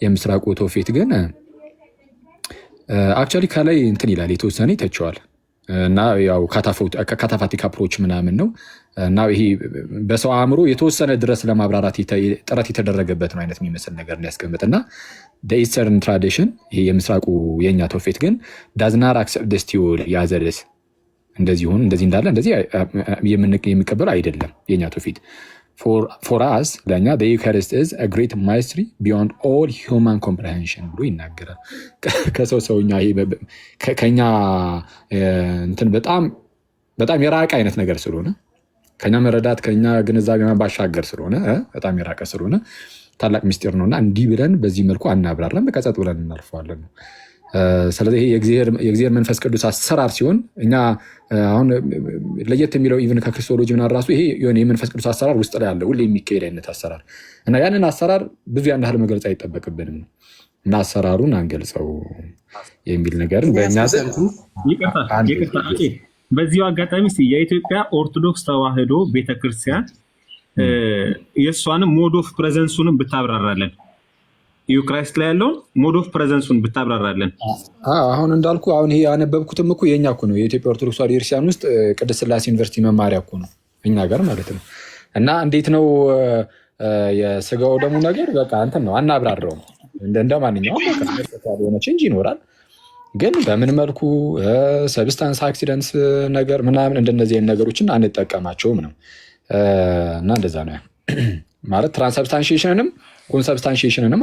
የምስራቁ ትውፊት ግን አክቹዋሊ ከላይ እንትን ይላል የተወሰነ ይተቸዋል እና ያው ካታፋቲክ አፕሮች ምናምን ነው እና ይሄ በሰው አእምሮ የተወሰነ ድረስ ለማብራራት ጥረት የተደረገበት ነው አይነት የሚመስል ነገር ሊያስቀምጥ እና ኢስተርን ትራዲሽን ይሄ የምስራቁ የኛ ትውፊት ግን ዳዝናር አክሰፕት ዲስ ቲዮሪ ያዘርስ እንደዚህ ሆነ እንደዚህ እንዳለ እንደዚህ የሚቀበል አይደለም የኛ ትውፊት for us ለኛ the Eucharist is a great mystery beyond all human comprehension ብሎ ይናገራል። ከሰውኛ ከኛ እንትን በጣም የራቀ አይነት ነገር ስለሆነ ከኛ መረዳት ከኛ ግንዛቤ ባሻገር ስለሆነ በጣም የራቀ ስለሆነ ታላቅ ምስጢር ነውና እንዲህ ብለን በዚህ መልኩ አናብራራም፣ በቀጸጥ ብለን እናልፈዋለን ነው። ስለዚህ የእግዚአብሔር መንፈስ ቅዱስ አሰራር ሲሆን እኛ አሁን ለየት የሚለው ኢቭን ከክርስቶሎጂ ምናምን ራሱ ይሄ የሆነ የመንፈስ ቅዱስ አሰራር ውስጥ ላይ ያለ ሁሌ የሚካሄድ አይነት አሰራር እና ያንን አሰራር ብዙ ያን ያህል መግለጽ አይጠበቅብንም እና አሰራሩን አንገልጸው የሚል ነገር በእኛ በዚሁ አጋጣሚ የኢትዮጵያ ኦርቶዶክስ ተዋሕዶ ቤተክርስቲያን የእሷንም ሞድ ኦፍ ፕሬዘንሱንም ብታብራራለን ዩክራይስት ላይ ያለውን ሞድ ኦፍ ፕሬዘንሱን ብታብራራለን። አሁን እንዳልኩ አሁን ይሄ ያነበብኩትም እኮ የኛ እኮ ነው የኢትዮጵያ ኦርቶዶክስ ተዋሕዶ ቤተክርስቲያን ውስጥ ቅድስት ሥላሴ ዩኒቨርሲቲ መማሪያ እኮ ነው እኛ ጋር ማለት ነው። እና እንዴት ነው የስጋው ደሙ ነገር በቃ እንትን ነው አናብራራው እንደ ማንኛውም የሆነ ቼንጅ ይኖራል፣ ግን በምን መልኩ ሰብስታንስ አክሲደንስ ነገር ምናምን እንደነዚህ አይነት ነገሮችን አንጠቀማቸውም ነው እና እንደዛ ነው ማለት ትራንስብስታንሺዬሽንንም ኮንሰብስታንሺዬሽንንም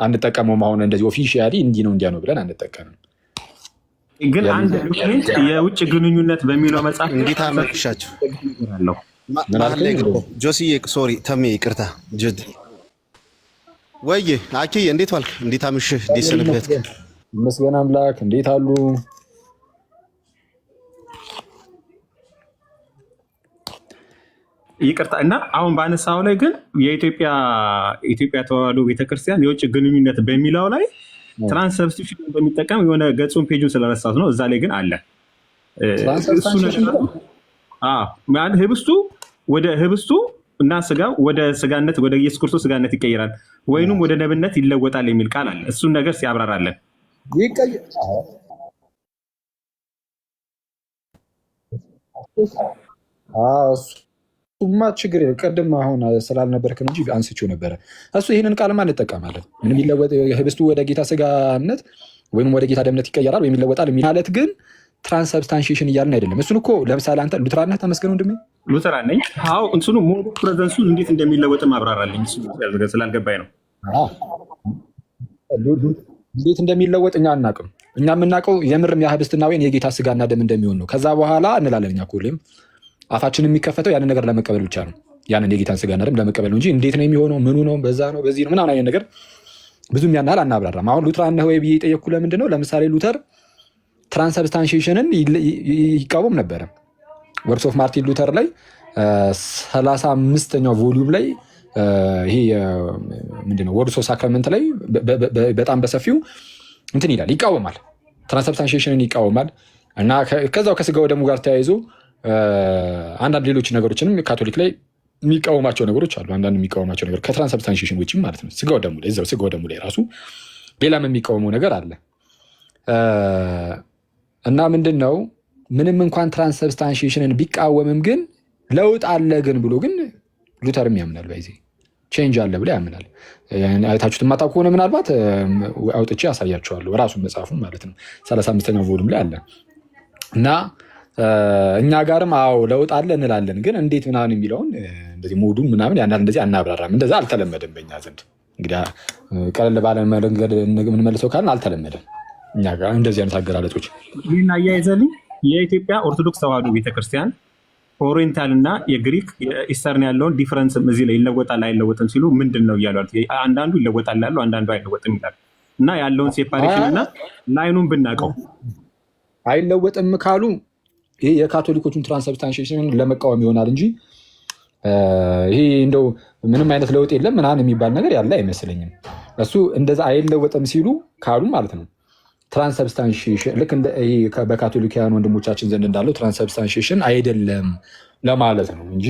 አንጠቀመውም። አሁን እንደዚህ ኦፊሻሊ እንዲህ ነው እንዲያ ነው ብለን አንጠቀምም። ግን አንድ ዶክመንት የውጭ ግንኙነት በሚለው መጽሐፍ እንዴት አመልክሻቸው ጆሲዬ ሶሪ ተሜ ይቅርታ ጅድ ወይ አኬ እንዴት ዋልክ? እንዴት አምሽህ? እንዴት ሰነበትክ? ይመስገን አምላክ። እንዴት አሉ? ይቅርታ እና አሁን ባነሳው ላይ ግን የኢትዮጵያ ተዋሕዶ ቤተክርስቲያን የውጭ ግንኙነት በሚለው ላይ ትራንስብስቲቱሽን በሚጠቀም የሆነ ገጹን ፔጁን ስለረሳሁት ነው። እዛ ላይ ግን አለ ህብስቱ ወደ ህብስቱ እና ስጋው ወደ ስጋነት ወደ ኢየሱስ ክርስቶስ ስጋነት ይቀየራል ወይንም ወደ ነብነት ይለወጣል የሚል ቃል አለ። እሱን ነገር ሲያብራራለን ሱማ ችግር ቀደም አሁን ስላልነበርክ ነው እንጂ አንስቼው ነበረ። እሱ ይህንን ቃልማ እንጠቀማለን። ምንም ይለወጥ ህብስቱ ወደ ጌታ ስጋነት ወይም ወደ ጌታ ደምነት ይቀየራል ወይም ይለወጣል ማለት ግን ትራንስብስታንሺዬሽን እያልን አይደለም። እሱን እኮ ለምሳሌ አንተ ሉተራን ነህ? ተመስገን ወንድሜ። ሉተራን ነኝ። አዎ እንትኑ ሞድ ኦፍ ፕሬዘንሱን እንዴት እንደሚለወጥ ማብራራልኝ ስላልገባኝ ነው። እንዴት እንደሚለወጥ እኛ አናውቅም። እኛ የምናውቀው የምርም የህብስትና ወይን የጌታ ስጋና ደም እንደሚሆን ነው። ከዛ በኋላ እንላለን እኛ ሁሌም አፋችን የሚከፈተው ያንን ነገር ለመቀበል ብቻ ነው። ያንን የጌታን ስጋና ደም ለመቀበል ነው እንጂ እንዴት ነው የሚሆነው፣ ምኑ ነው፣ በዛ ነው፣ በዚህ ነው ምናምን አይነት ነገር ብዙም ያን ያህል አናብራራም። አሁን ሉተራን ነህ ወይ ብዬ የጠየቅኩህ ለምንድን ነው? ለምሳሌ ሉተር ትራንስብስታንሺዬሽንን ይቃወም ነበረ። ወርክስ ኦፍ ማርቲን ሉተር ላይ 35ኛው ቮሊዩም ላይ ይሄ ምንድነው ወርድስ ኦፍ ሳክራመንት ላይ በጣም በሰፊው እንትን ይላል፣ ይቃወማል፣ ትራንስብስታንሺዬሽንን ይቃወማል። እና ከዛው ከስጋው ደሙ ጋር ተያይዞ አንዳንድ ሌሎች ነገሮችንም ካቶሊክ ላይ የሚቃወማቸው ነገሮች አሉ። አንዳንድ የሚቃወማቸው ነገር ከትራንስብስታንሺዬሽን ውጭ ማለት ነው። ስጋው ደሙ ላይ እዛው ስጋው ደሙ ላይ ራሱ ሌላም የሚቃወመው ነገር አለ። እና ምንድን ነው ምንም እንኳን ትራንስብስታንሺዬሽንን ቢቃወምም ግን ለውጥ አለ ግን ብሎ ግን ሉተርም ያምናል። በዚህ ቼንጅ አለ ብሎ ያምናል። አይታችሁት የማታውቁ ከሆነ ምናልባት አውጥቼ ያሳያችኋለሁ ራሱን መጽሐፉን ማለት ነው 35ኛው ቮሉም ላይ አለ። እና እኛ ጋርም አዎ ለውጥ አለ እንላለን፣ ግን እንዴት ምናምን የሚለውን እንደዚህ ሞዱን ምናምን ያናል እንደዚህ አናብራራም። እንደዛ አልተለመደም በእኛ ዘንድ። እንግዲህ ቀለል ባለ መንገድ የምንመልሰው ካልን አልተለመደም እኛ ጋር እንደዚህ አይነት አገላለጾች። ይህን አያይዘልኝ የኢትዮጵያ ኦርቶዶክስ ተዋሕዶ ቤተክርስቲያን ኦሪየንታል እና የግሪክ የኢስተርን ያለውን ዲፍረንስ እዚህ ላይ ይለወጣል አይለወጥም ሲሉ ምንድን ነው እያሉ አንዳንዱ ይለወጣል ያሉ አንዳንዱ አይለወጥም ይላሉ። እና ያለውን ሴፓሬሽን እና ላይኑን ብናውቀው አይለወጥም ካሉ ይሄ የካቶሊኮቹን ትራንስብስታንሺዬሽንን ለመቃወም ይሆናል እንጂ ይሄ እንደው ምንም አይነት ለውጥ የለም ምናምን የሚባል ነገር ያለ አይመስለኝም። እሱ እንደዛ አይለወጥም ሲሉ ካሉ ማለት ነው ትራንስብስታንሺዬሽን ልክ በካቶሊካውያን ወንድሞቻችን ዘንድ እንዳለው ትራንስብስታንሺዬሽን አይደለም ለማለት ነው እንጂ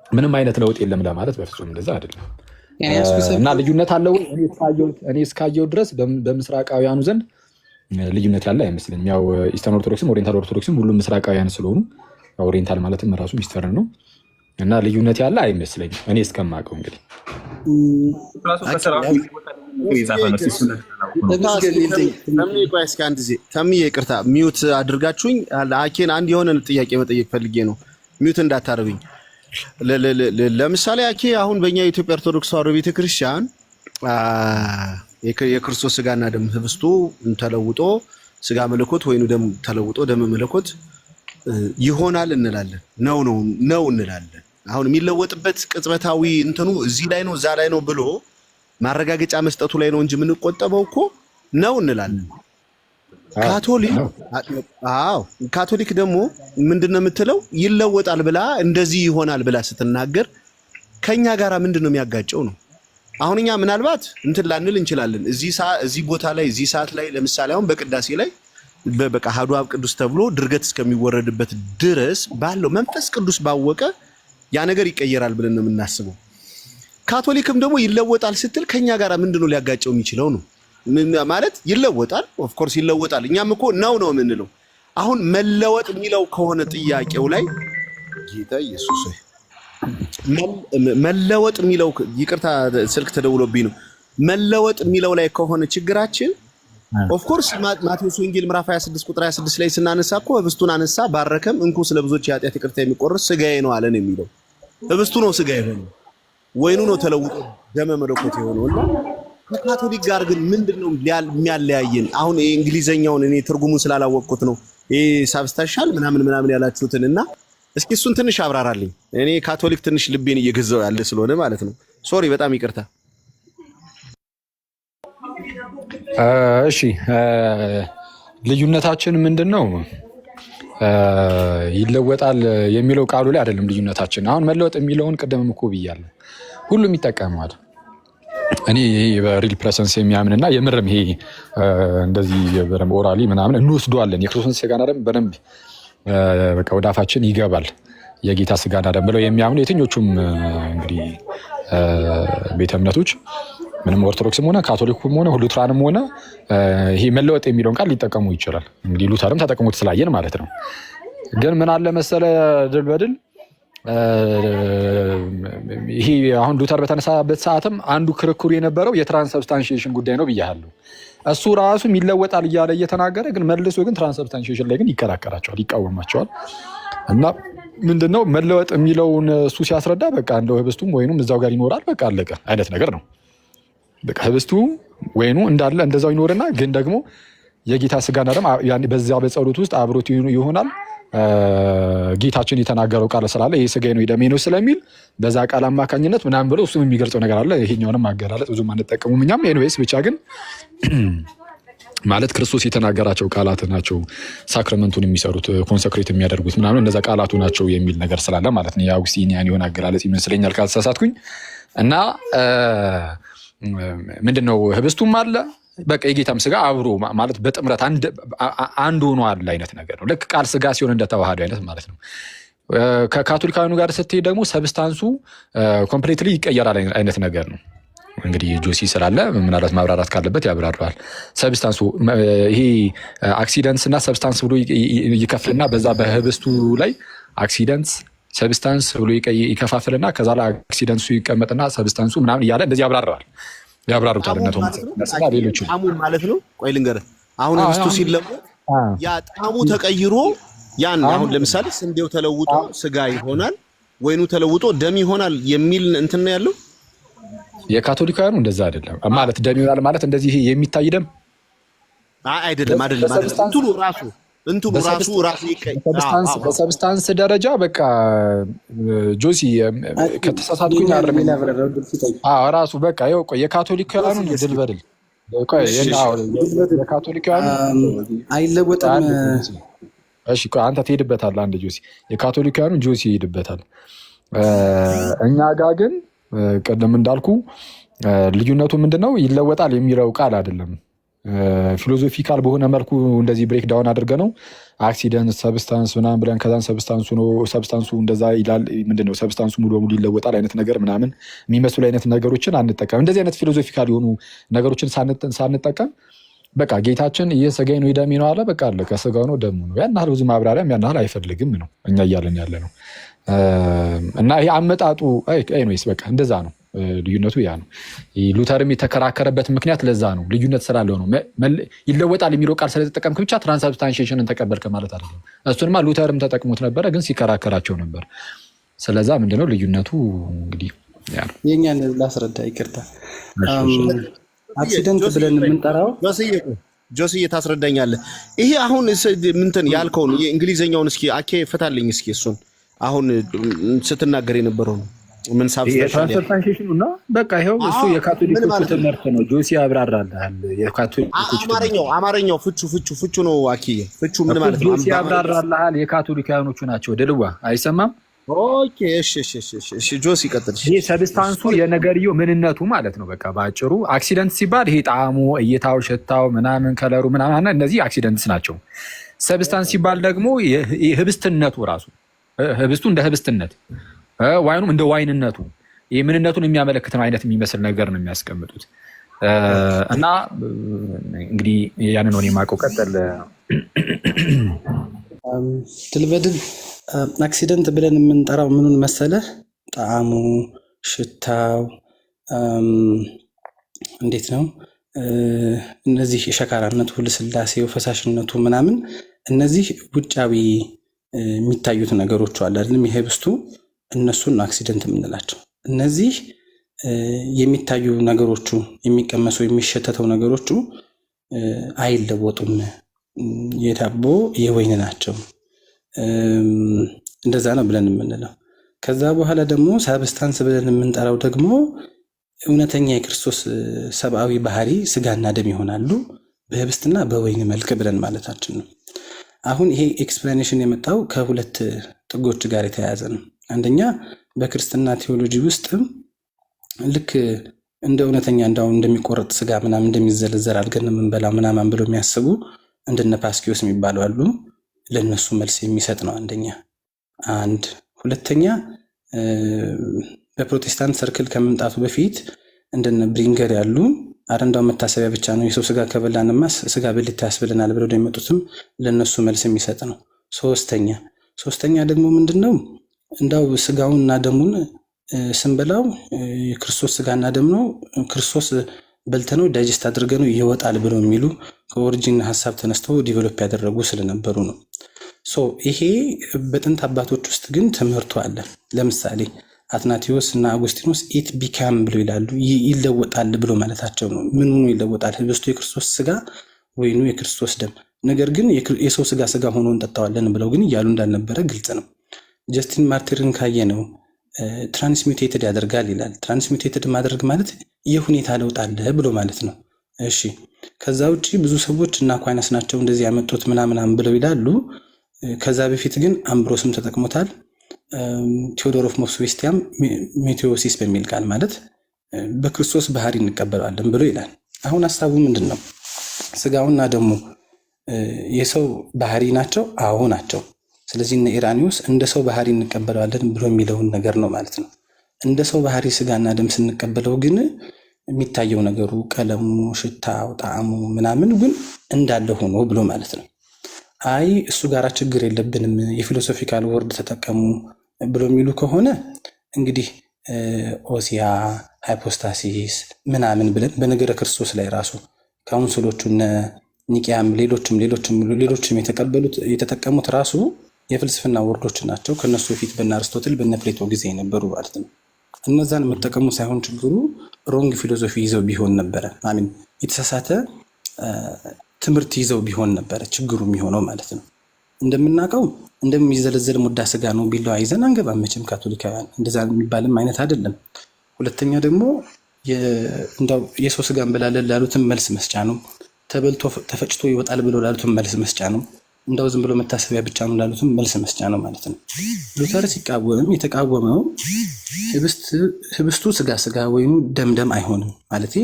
ምንም አይነት ለውጥ የለም ለማለት በፍጹም እንደዛ አይደለም። እና ልዩነት አለው። እኔ እስካየው ድረስ በምስራቃውያኑ ዘንድ ልዩነት ያለ አይመስለኝም። ያው ኢስተርን ኦርቶዶክስም ኦሪየንታል ኦርቶዶክስም ሁሉም ምስራቃውያን ስለሆኑ ኦሪየንታል ማለትም ራሱ ኢስተርን ነው እና ልዩነት ያለ አይመስለኝም እኔ እስከማውቀው። እንግዲህ ተምዬ ይቅርታ ሚዩት አድርጋችሁኝ አኬን አንድ የሆነ ጥያቄ መጠየቅ ፈልጌ ነው። ሚዩት እንዳታረጉኝ። ለምሳሌ አኬ አሁን በእኛ የኢትዮጵያ ኦርቶዶክስ ተዋሕዶ ቤተክርስቲያን የክርስቶስ ስጋና ደም ህብስቱ ተለውጦ ስጋ መለኮት ወይኑ ደም ተለውጦ ደም መለኮት ይሆናል እንላለን። ነው እንላለን። አሁን የሚለወጥበት ቅጽበታዊ እንትኑ እዚህ ላይ ነው እዛ ላይ ነው ብሎ ማረጋገጫ መስጠቱ ላይ ነው እንጂ የምንቆጠበው እኮ ነው እንላለን። ካቶሊክ ደግሞ ምንድነው የምትለው? ይለወጣል ብላ እንደዚህ ይሆናል ብላ ስትናገር ከኛ ጋራ ምንድነው የሚያጋጨው ነው? አሁን እኛ ምናልባት እንትን ላንል እንችላለን። እዚህ ቦታ ላይ እዚህ ሰዓት ላይ ለምሳሌ አሁን በቅዳሴ ላይ በቃ አሐዱ አብ ቅዱስ ተብሎ ድርገት እስከሚወረድበት ድረስ ባለው መንፈስ ቅዱስ ባወቀ ያ ነገር ይቀየራል ብለን ነው የምናስበው። ካቶሊክም ደግሞ ይለወጣል ስትል ከኛ ጋር ምንድነው ሊያጋጨው የሚችለው ነው? ማለት ይለወጣል፣ ኦፍ ኮርስ ይለወጣል። እኛም እኮ ነው የምንለው። አሁን መለወጥ የሚለው ከሆነ ጥያቄው ላይ ጌታ ኢየሱስ መለወጥ የሚለው ይቅርታ ስልክ ተደውሎብኝ ነው። መለወጥ የሚለው ላይ ከሆነ ችግራችን ኦፍ ኮርስ ማቴዎስ ወንጌል ምዕራፍ 26 ቁጥር 26 ላይ ስናነሳ እኮ ህብስቱን አነሳ፣ ባረከም፣ እንኩ ስለ ብዙዎች የኃጢአት ይቅርታ የሚቆርስ ስጋዬ ነው አለን የሚለው ህብስቱ ነው ስጋ የሆነው፣ ወይኑ ነው ተለውጦ ደመ መለኮት የሆነውና ከካቶሊክ ጋር ግን ምንድነው የሚያለያየን? አሁን የእንግሊዘኛውን እኔ ትርጉሙን ስላላወቅኩት ነው ይሄ ሳብስታንሻል ምናምን ያላችሁትን እና እስኪ እሱን ትንሽ አብራራልኝ። እኔ ካቶሊክ ትንሽ ልቤን እየገዛው ያለ ስለሆነ ማለት ነው። ሶሪ በጣም ይቅርታ። እሺ ልዩነታችን ምንድነው? ይለወጣል የሚለው ቃሉ ላይ አይደለም ልዩነታችን። አሁን መለወጥ የሚለውን ቅድምም እኮ ብያለሁ፣ ሁሉም ይጠቀማል። እኔ ይሄ በሪል ፕሬሰንስ የሚያምንና የምርም ይሄ እንደዚህ በደንብ ኦራሊ ምናምን እንወስደዋለን የክርስቶስን ስጋና ደም በደንብ በቃ ወደ አፋችን ይገባል የጌታ ስጋና ደም ብለው የሚያምኑ የትኞቹም እንግዲህ ቤተ እምነቶች ምንም ኦርቶዶክስም ሆነ ካቶሊክም ሆነ ሉትራንም ሆነ ይሄ መለወጥ የሚለውን ቃል ሊጠቀሙ ይችላል። እንግዲህ ሉተርም ተጠቅሞት ስላየን ማለት ነው። ግን ምን አለ መሰለ ድል በድል ይሄ አሁን ሉተር በተነሳበት ሰዓትም አንዱ ክርክሩ የነበረው የትራንስብስታንሺዬሽን ጉዳይ ነው ብያለሁ። እሱ ራሱ ይለወጣል እያለ እየተናገረ ግን መልሶ ግን ትራንስብስታንሺዬሽን ላይ ግን ይከራከራቸዋል፣ ይቃወማቸዋል። እና ምንድነው መለወጥ የሚለውን እሱ ሲያስረዳ በቃ እንደው ህብስቱም ወይኑም እዛው ጋር ይኖራል በቃ አለቀ አይነት ነገር ነው። በቃ ህብስቱ ወይኑ እንዳለ እንደዛው ይኖርና ግን ደግሞ የጌታ ስጋና ደም በዚያ በጸሎት ውስጥ አብሮት ይሆናል። ጌታችን የተናገረው ቃል ስላለ ይሄ ስጋዬ ነው ደሜ ነው ስለሚል በዛ ቃል አማካኝነት ምናምን ብሎ እሱም የሚገልጸው ነገር አለ። ይሄኛውንም አገላለጽ ብዙም አንጠቀሙም እኛም። ኤኒዌይስ ብቻ ግን ማለት ክርስቶስ የተናገራቸው ቃላት ናቸው ሳክራመንቱን የሚሰሩት ኮንሰክሬት የሚያደርጉት ምናምን እነዛ ቃላቱ ናቸው የሚል ነገር ስላለ ማለት ነው። የአውግስቲኒያን የሆነ አገላለጽ ይመስለኛል ካልተሳሳትኩኝ። እና ምንድነው ህብስቱም አለ በቃ የጌታም ስጋ አብሮ ማለት በጥምረት አንድ ሆኖ አለ አይነት ነገር ነው። ልክ ቃል ስጋ ሲሆን እንደተዋሃደ አይነት ማለት ነው። ከካቶሊካውያኑ ጋር ስትሄድ ደግሞ ሰብስታንሱ ኮምፕሊትሊ ይቀየራል አይነት ነገር ነው። እንግዲህ ጆሲ ስላለ ምናልባት ማብራራት ካለበት ያብራራዋል። ሰብስታንሱ ይሄ አክሲደንትስ እና ሰብስታንስ ብሎ ይከፍልና በዛ በህብስቱ ላይ አክሲደንትስ ሰብስታንስ ብሎ ይከፋፍልና ከዛ ላይ አክሲደንሱ ይቀመጥና ሰብስታንሱ ምናምን እያለ እንደዚህ ያብራሩታል። ሌሎች ጣሙ ማለት ነው። ቆይ ልንገርህ፣ አሁን ህብስቱ ሲለወጥ ያ ጣሙ ተቀይሮ ያን አሁን ለምሳሌ ስንዴው ተለውጦ ስጋ ይሆናል፣ ወይኑ ተለውጦ ደም ይሆናል የሚል እንትን ነው ያለው። የካቶሊካውያኑ እንደዛ አይደለም ማለት ደም ይሆናል ማለት እንደዚህ የሚታይ ደም አይደለም። እንትኑ ራሱ በሰብስታንስ ደረጃ በቃ ጆሲ ከተሳሳትኩኝ ራሱ በቃ የካቶሊካውያኑ ድል በድል የካቶሊካውያኑ አይለወጥም። እሺ አንተ ትሄድበታለህ አንድ ጆሲ፣ የካቶሊካውያኑ ጆሲ ይሄድበታል። እኛ ጋር ግን ቀደም እንዳልኩ ልዩነቱ ምንድነው? ይለወጣል የሚለው ቃል አይደለም ፊሎዞፊካል በሆነ መልኩ እንደዚህ ብሬክ ዳውን አድርገ ነው አክሲደንት ሰብስታንስ ምናምን ብለን ከዛን ሰብስታንሱ እንደዛ ይላል ምንድነው ሰብስታንሱ ሙሉ በሙሉ ይለወጣል አይነት ነገር ምናምን የሚመስሉ አይነት ነገሮችን አንጠቀም። እንደዚህ አይነት ፊሎዞፊካል የሆኑ ነገሮችን ሳንጠቀም በቃ ጌታችን የሥጋዬ ነው የደሜ ነው አለ። በቃ አለ ከሥጋው ነው ደሙ ነው። ያን ያህል ብዙ ማብራሪያም ያን ያህል አይፈልግም ነው እኛ እያለን ያለ ነው። እና ይሄ አመጣጡ ኤኒዌይስ በቃ እንደዛ ነው። ልዩነቱ ያ ነው። ሉተርም የተከራከረበት ምክንያት ለዛ ነው። ልዩነት ስላለው ነው። ይለወጣል የሚለው ቃል ስለተጠቀምክ ብቻ ትራንስብስታንሺዬሽንን ተቀበልክ ማለት አይደለም። እሱንማ ሉተርም ተጠቅሞት ነበረ፣ ግን ሲከራከራቸው ነበር። ስለዛ ምንድነው ልዩነቱ እንግዲህ ያ ነው። የኛን ላስረዳ ይቅርታ። አክሲደንት ብለን የምንጠራው ጆስዬ ታስረዳኛለህ። ይሄ አሁን ምንትን ያልከውን የእንግሊዘኛውን እስኪ አኬ ፈታልኝ እስኪ እሱን አሁን ስትናገር የነበረው ምን ትራንስብስታንሺዬሽኑ ነው። በቃ ይሄው እሱ የካቶሊኮች ትምህርት ነው። ጆሲ ያብራራልሃል። የካቶሊኮች አማርኛው ፍቹ ነው። አኪዬ ፍቹ ምን ማለት ነው? ጆሲ ያብራራልሃል። የካቶሊካውያኖቹ ናቸው። ደልዋ አይሰማም። ኦኬ እሺ ጆሲ ቀጥል። ይሄ ሰብስታንሱ የነገርየው ምንነቱ ማለት ነው። በቃ ባጭሩ አክሲደንት ሲባል ይሄ ጣዕሙ፣ እይታው፣ ሽታው ምናምን ከለሩ ምናምን እነዚህ አክሲደንትስ ናቸው። ሰብስታንስ ሲባል ደግሞ ህብስትነቱ ራሱ ህብስቱ እንደ ህብስትነት ዋይኑም እንደ ዋይንነቱ ይህ ምንነቱን የሚያመለክት ነው አይነት የሚመስል ነገር ነው የሚያስቀምጡት። እና እንግዲህ ያንን ነው የማውቀው። ቀጠል ድል በድል አክሲደንት ብለን የምንጠራው ምኑን መሰለህ? ጣዕሙ፣ ሽታው እንዴት ነው እነዚህ የሸካራነቱ፣ ልስላሴው፣ ፈሳሽነቱ ምናምን እነዚህ ውጫዊ የሚታዩት ነገሮች አሉ አይደለም? የህብስቱ እነሱን ነው አክሲደንት የምንላቸው። እነዚህ የሚታዩ ነገሮቹ የሚቀመሱ የሚሸተተው ነገሮቹ አይለወጡም። የዳቦ የወይን ናቸው። እንደዛ ነው ብለን የምንለው። ከዛ በኋላ ደግሞ ሳብስታንስ ብለን የምንጠራው ደግሞ እውነተኛ የክርስቶስ ሰብአዊ ባህሪ ስጋና ደም ይሆናሉ በህብስትና በወይን መልክ ብለን ማለታችን ነው። አሁን ይሄ ኤክስፕላኔሽን የመጣው ከሁለት ጥጎች ጋር የተያያዘ ነው። አንደኛ በክርስትና ቴዎሎጂ ውስጥ ልክ እንደ እውነተኛ እንዳው እንደሚቆረጥ ስጋ ምናምን እንደሚዘለዘር አድርገን የምንበላው ምናምን ብለው የሚያስቡ እንደነ ፓስኪዮስ የሚባሉ አሉ። ለነሱ መልስ የሚሰጥ ነው አንደኛ። ሁለተኛ በፕሮቴስታንት ሰርክል ከመምጣቱ በፊት እንደነ ብሪንገር ያሉ አረንዳው መታሰቢያ ብቻ ነው የሰው ስጋ ከበላንማ ስጋ ብልት ያስብለናል ብለው የመጡትም ለነሱ መልስ የሚሰጥ ነው። ሶስተኛ ደግሞ ምንድነው እንዳው ስጋውንና ደሙን ስንበላው የክርስቶስ ስጋና ደም ነው ክርስቶስ በልተነው ዳይጀስት አድርገነው ይወጣል ብለው የሚሉ ከኦሪጂን ሐሳብ ተነስተው ዲቨሎፕ ያደረጉ ስለነበሩ ነው። ይሄ በጥንት አባቶች ውስጥ ግን ትምህርቱ አለ። ለምሳሌ አትናቴዎስ እና አጉስቲኖስ ኢት ቢካም ብሎ ይላሉ። ይለወጣል ብሎ ማለታቸው ነው። ምን ሆኖ ይለወጣል? ህብስቱ የክርስቶስ ስጋ፣ ወይኑ የክርስቶስ ደም። ነገር ግን የሰው ስጋ ሆኖ እንጠጣዋለን ብለው ግን እያሉ እንዳልነበረ ግልጽ ነው። ጀስቲን ማርቲርን ካየ ነው ትራንስሚውቴትድ ያደርጋል ይላል። ትራንስሚውቴትድ ማድረግ ማለት የሁኔታ ለውጥ አለ ብሎ ማለት ነው። እሺ ከዛ ውጭ ብዙ ሰዎች እና አኳይናስ ናቸው እንደዚህ ያመጡት ምናምን ብለው ይላሉ። ከዛ በፊት ግን አምብሮስም ተጠቅሞታል። ቴዎዶር ኦፍ ሞስዌስቲያም ሜቴዎሲስ በሚል ቃል ማለት በክርስቶስ ባህሪ እንቀበለዋለን ብሎ ይላል። አሁን ሀሳቡ ምንድን ነው? ስጋውና ደግሞ የሰው ባህሪ ናቸው? አዎ ናቸው። ስለዚህ እነ ኢራኒዎስ እንደ ሰው ባህሪ እንቀበለዋለን ብሎ የሚለውን ነገር ነው ማለት ነው። እንደ ሰው ባህሪ ስጋና ደም ስንቀበለው ግን የሚታየው ነገሩ ቀለሙ፣ ሽታው፣ ጣዕሙ ምናምን ግን እንዳለ ሆኖ ብሎ ማለት ነው። አይ እሱ ጋራ ችግር የለብንም የፊሎሶፊካል ወርድ ተጠቀሙ ብሎ የሚሉ ከሆነ እንግዲህ ኦሲያ፣ ሃይፖስታሲስ ምናምን ብለን በነገረ ክርስቶስ ላይ ራሱ ካውንስሎቹ ኒቂያም ሌሎችም የተጠቀሙት ራሱ የፍልስፍና ወርዶች ናቸው። ከነሱ በፊት በነ አርስቶትል በነ ፕሌቶ ጊዜ የነበሩ ማለት ነው። እነዛን መጠቀሙ ሳይሆን ችግሩ ሮንግ ፊሎሶፊ ይዘው ቢሆን ነበረ፣ የተሳሳተ ትምህርት ይዘው ቢሆን ነበረ ችግሩ የሚሆነው ማለት ነው። እንደምናውቀው እንደሚዘለዘል ሙዳ ስጋ ነው ቢለው አይዘን አንገባም መቼም ካቶሊካውያን፣ እንደዛ የሚባልም አይነት አይደለም። ሁለተኛ ደግሞ የሰው ስጋ እንበላለን ላሉትም መልስ መስጫ ነው። ተበልቶ ተፈጭቶ ይወጣል ብሎ ላሉትም መልስ መስጫ ነው። እንዳው ዝም ብሎ መታሰቢያ ብቻ ነው ላሉትም መልስ መስጫ ነው ማለት ነው። ሉተር ሲቃወም የተቃወመው ህብስቱ ስጋ ወይም ደም አይሆንም ማለት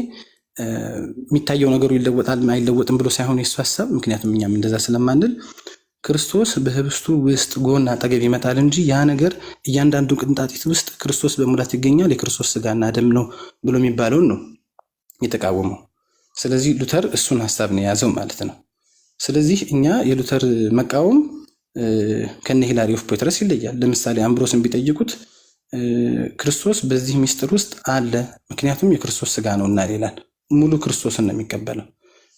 የሚታየው ነገሩ ይለወጣል አይለወጥም ብሎ ሳይሆን የሱ ሐሳብ፣ ምክንያቱም እኛም እንደዛ ስለማንል ክርስቶስ በህብስቱ ውስጥ ጎን አጠገብ ይመጣል እንጂ ያ ነገር እያንዳንዱ ቅንጣጢት ውስጥ ክርስቶስ በሙላት ይገኛል፣ የክርስቶስ ስጋና ደም ነው ብሎ የሚባለውን ነው የተቃወመው። ስለዚህ ሉተር እሱን ሐሳብ ነው የያዘው ማለት ነው። ስለዚህ እኛ የሉተር መቃወም ከነ ሂላሪ ኦፍ ፖይትረስ ይለያል። ለምሳሌ አምብሮስን ቢጠይቁት ክርስቶስ በዚህ ሚስጥር ውስጥ አለ ምክንያቱም የክርስቶስ ስጋ ነውና ይላል። ሙሉ ክርስቶስን ነው የሚቀበለው።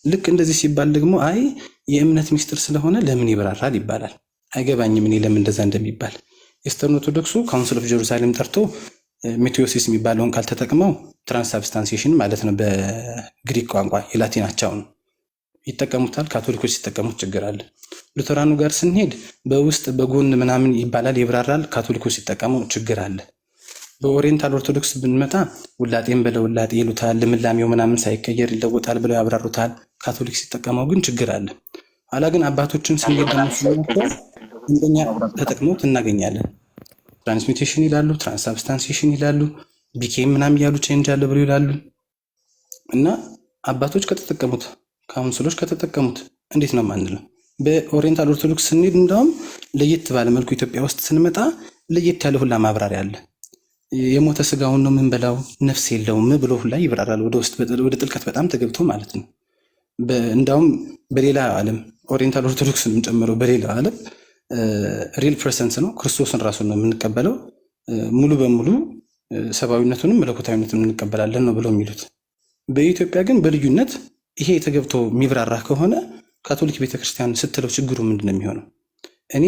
ልክ እንደዚህ ሲባል ደግሞ አይ የእምነት ሚስጥር ስለሆነ ለምን ይብራራል ይባላል። አይገባኝም እኔ ለምን እንደዛ እንደሚባል። ኢስተርን ኦርቶዶክሱ ካውንስል ኦፍ ጀሩሳሌም ጠርቶ ሜቴዮሲስ የሚባለውን ቃል ተጠቅመው ትራንስሳብስታንሲዬሽን ማለት ነው በግሪክ ቋንቋ የላቲን አቻው ነው ይጠቀሙታል። ካቶሊኮች ሲጠቀሙት ችግር አለ። ሉተራኑ ጋር ስንሄድ በውስጥ በጎን ምናምን ይባላል ይብራራል። ካቶሊኮች ሲጠቀሙ ችግር አለ። በኦሪየንታል ኦርቶዶክስ ብንመጣ ውላጤም ብለው ውላጤ ይሉታል። ልምላሜው ምናምን ሳይቀየር ይለወጣል ብለው ያብራሩታል። ካቶሊክ ሲጠቀመው ግን ችግር አለ። ኋላ ግን አባቶችን ስንሄድ ደግሞ ስናያቸው እንደኛ ተጠቅመውት እናገኛለን። ትራንስሚቴሽን ይላሉ፣ ትራንስሳብስታንሲዬሽን ይላሉ፣ ቢኬም ምናምን እያሉ ቼንጅ አለ ብለው ይላሉ። እና አባቶች ከተጠቀሙት ካውንስሎች ከተጠቀሙት እንዴት ነው ማንለው? በኦሪየንታል ኦርቶዶክስ ስንሄድ እንደውም ለየት ባለ መልኩ ኢትዮጵያ ውስጥ ስንመጣ ለየት ያለ ሁላ ማብራሪያ አለ። የሞተ ስጋውን ነው የምንበላው ነፍስ የለውም ብሎ ሁላ ይብራራል። ወደ ውስጥ ወደ ጥልቀት በጣም ተገብቶ ማለት ነው። እንዳውም በሌላ ዓለም ኦሪየንታል ኦርቶዶክስንም ጨምሮ በሌላ ዓለም ሪል ፕሬዘንስ ነው ክርስቶስን ራሱን ነው የምንቀበለው፣ ሙሉ በሙሉ ሰብአዊነቱንም መለኮታዊነቱንም እንቀበላለን ነው ብለው የሚሉት። በኢትዮጵያ ግን በልዩነት ይሄ የተገብቶ የሚብራራ ከሆነ ካቶሊክ ቤተክርስቲያን ስትለው ችግሩ ምንድን ነው የሚሆነው? እኔ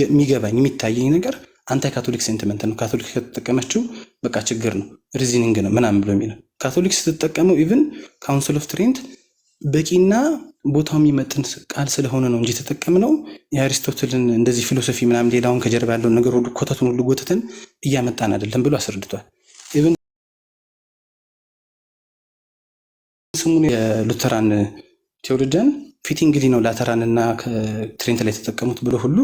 የሚገባኝ የሚታየኝ ነገር አንታይ ካቶሊክ ሴንቲመንት ነው። ካቶሊክ ከተጠቀመችው በቃ ችግር ነው ሪዝኒንግ ነው ምናምን ብሎ የሚለው ካቶሊክ ስትጠቀመው ኢቭን ካውንስል ኦፍ ትሬንት በቂና ቦታው የሚመጥን ቃል ስለሆነ ነው እንጂ የተጠቀምነው የአሪስቶትልን እንደዚህ ፊሎሶፊ ምናምን ሌላውን ከጀርባ ያለውን ነገር ሁሉ ኮተቱን ሁሉ ጎተትን እያመጣን አይደለም ብሎ አስረድቷል። ኢቭን ስሙን የሉተራን ቴዎሎጂያን ፊቲንግሊ ነው ላተራን እና ትሬንት ላይ የተጠቀሙት ብሎ ሁሉ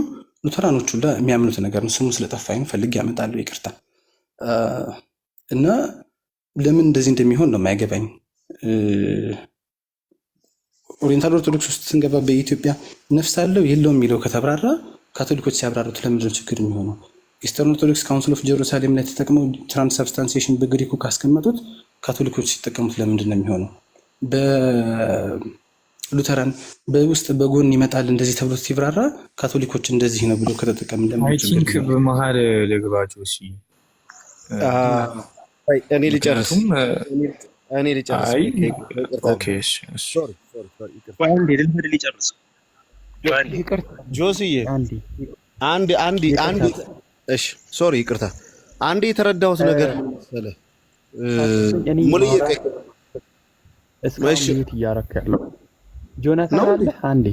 ሉተራኖቹ የሚያምኑት ነገር ነው። ስሙ ስለጠፋኝ ፈልግ ያመጣለሁ ይቅርታ። እና ለምን እንደዚህ እንደሚሆን ነው የማይገባኝ። ኦሪየንታል ኦርቶዶክስ ውስጥ ስንገባ በኢትዮጵያ ነፍስ አለው የለውም የሚለው ከተብራራ ካቶሊኮች ሲያብራሩት ለምንድን ነው ችግር የሚሆነው? ኢስተርን ኦርቶዶክስ ካውንስል ኦፍ ጀሩሳሌም ላይ ተጠቅመው ትራንስሳብስታንሲዬሽን በግሪኩ ካስቀመጡት ካቶሊኮች ሲጠቀሙት ለምንድን ነው የሚሆነው? በሉተራን በውስጥ በጎን ይመጣል እንደዚህ ተብሎ ሲብራራ ካቶሊኮች እንደዚህ ነው ብሎ ከተጠቀምን አይ ቲንክ በመሀል ልግባቸው ሲ እኔ ልጨርስ። ጆስዬ ሶሪ ይቅርታ። አንዴ የተረዳሁት ነገር መሰለህ ሙሉዬ እያረክ ያለው ጆናታን አለ አንዴ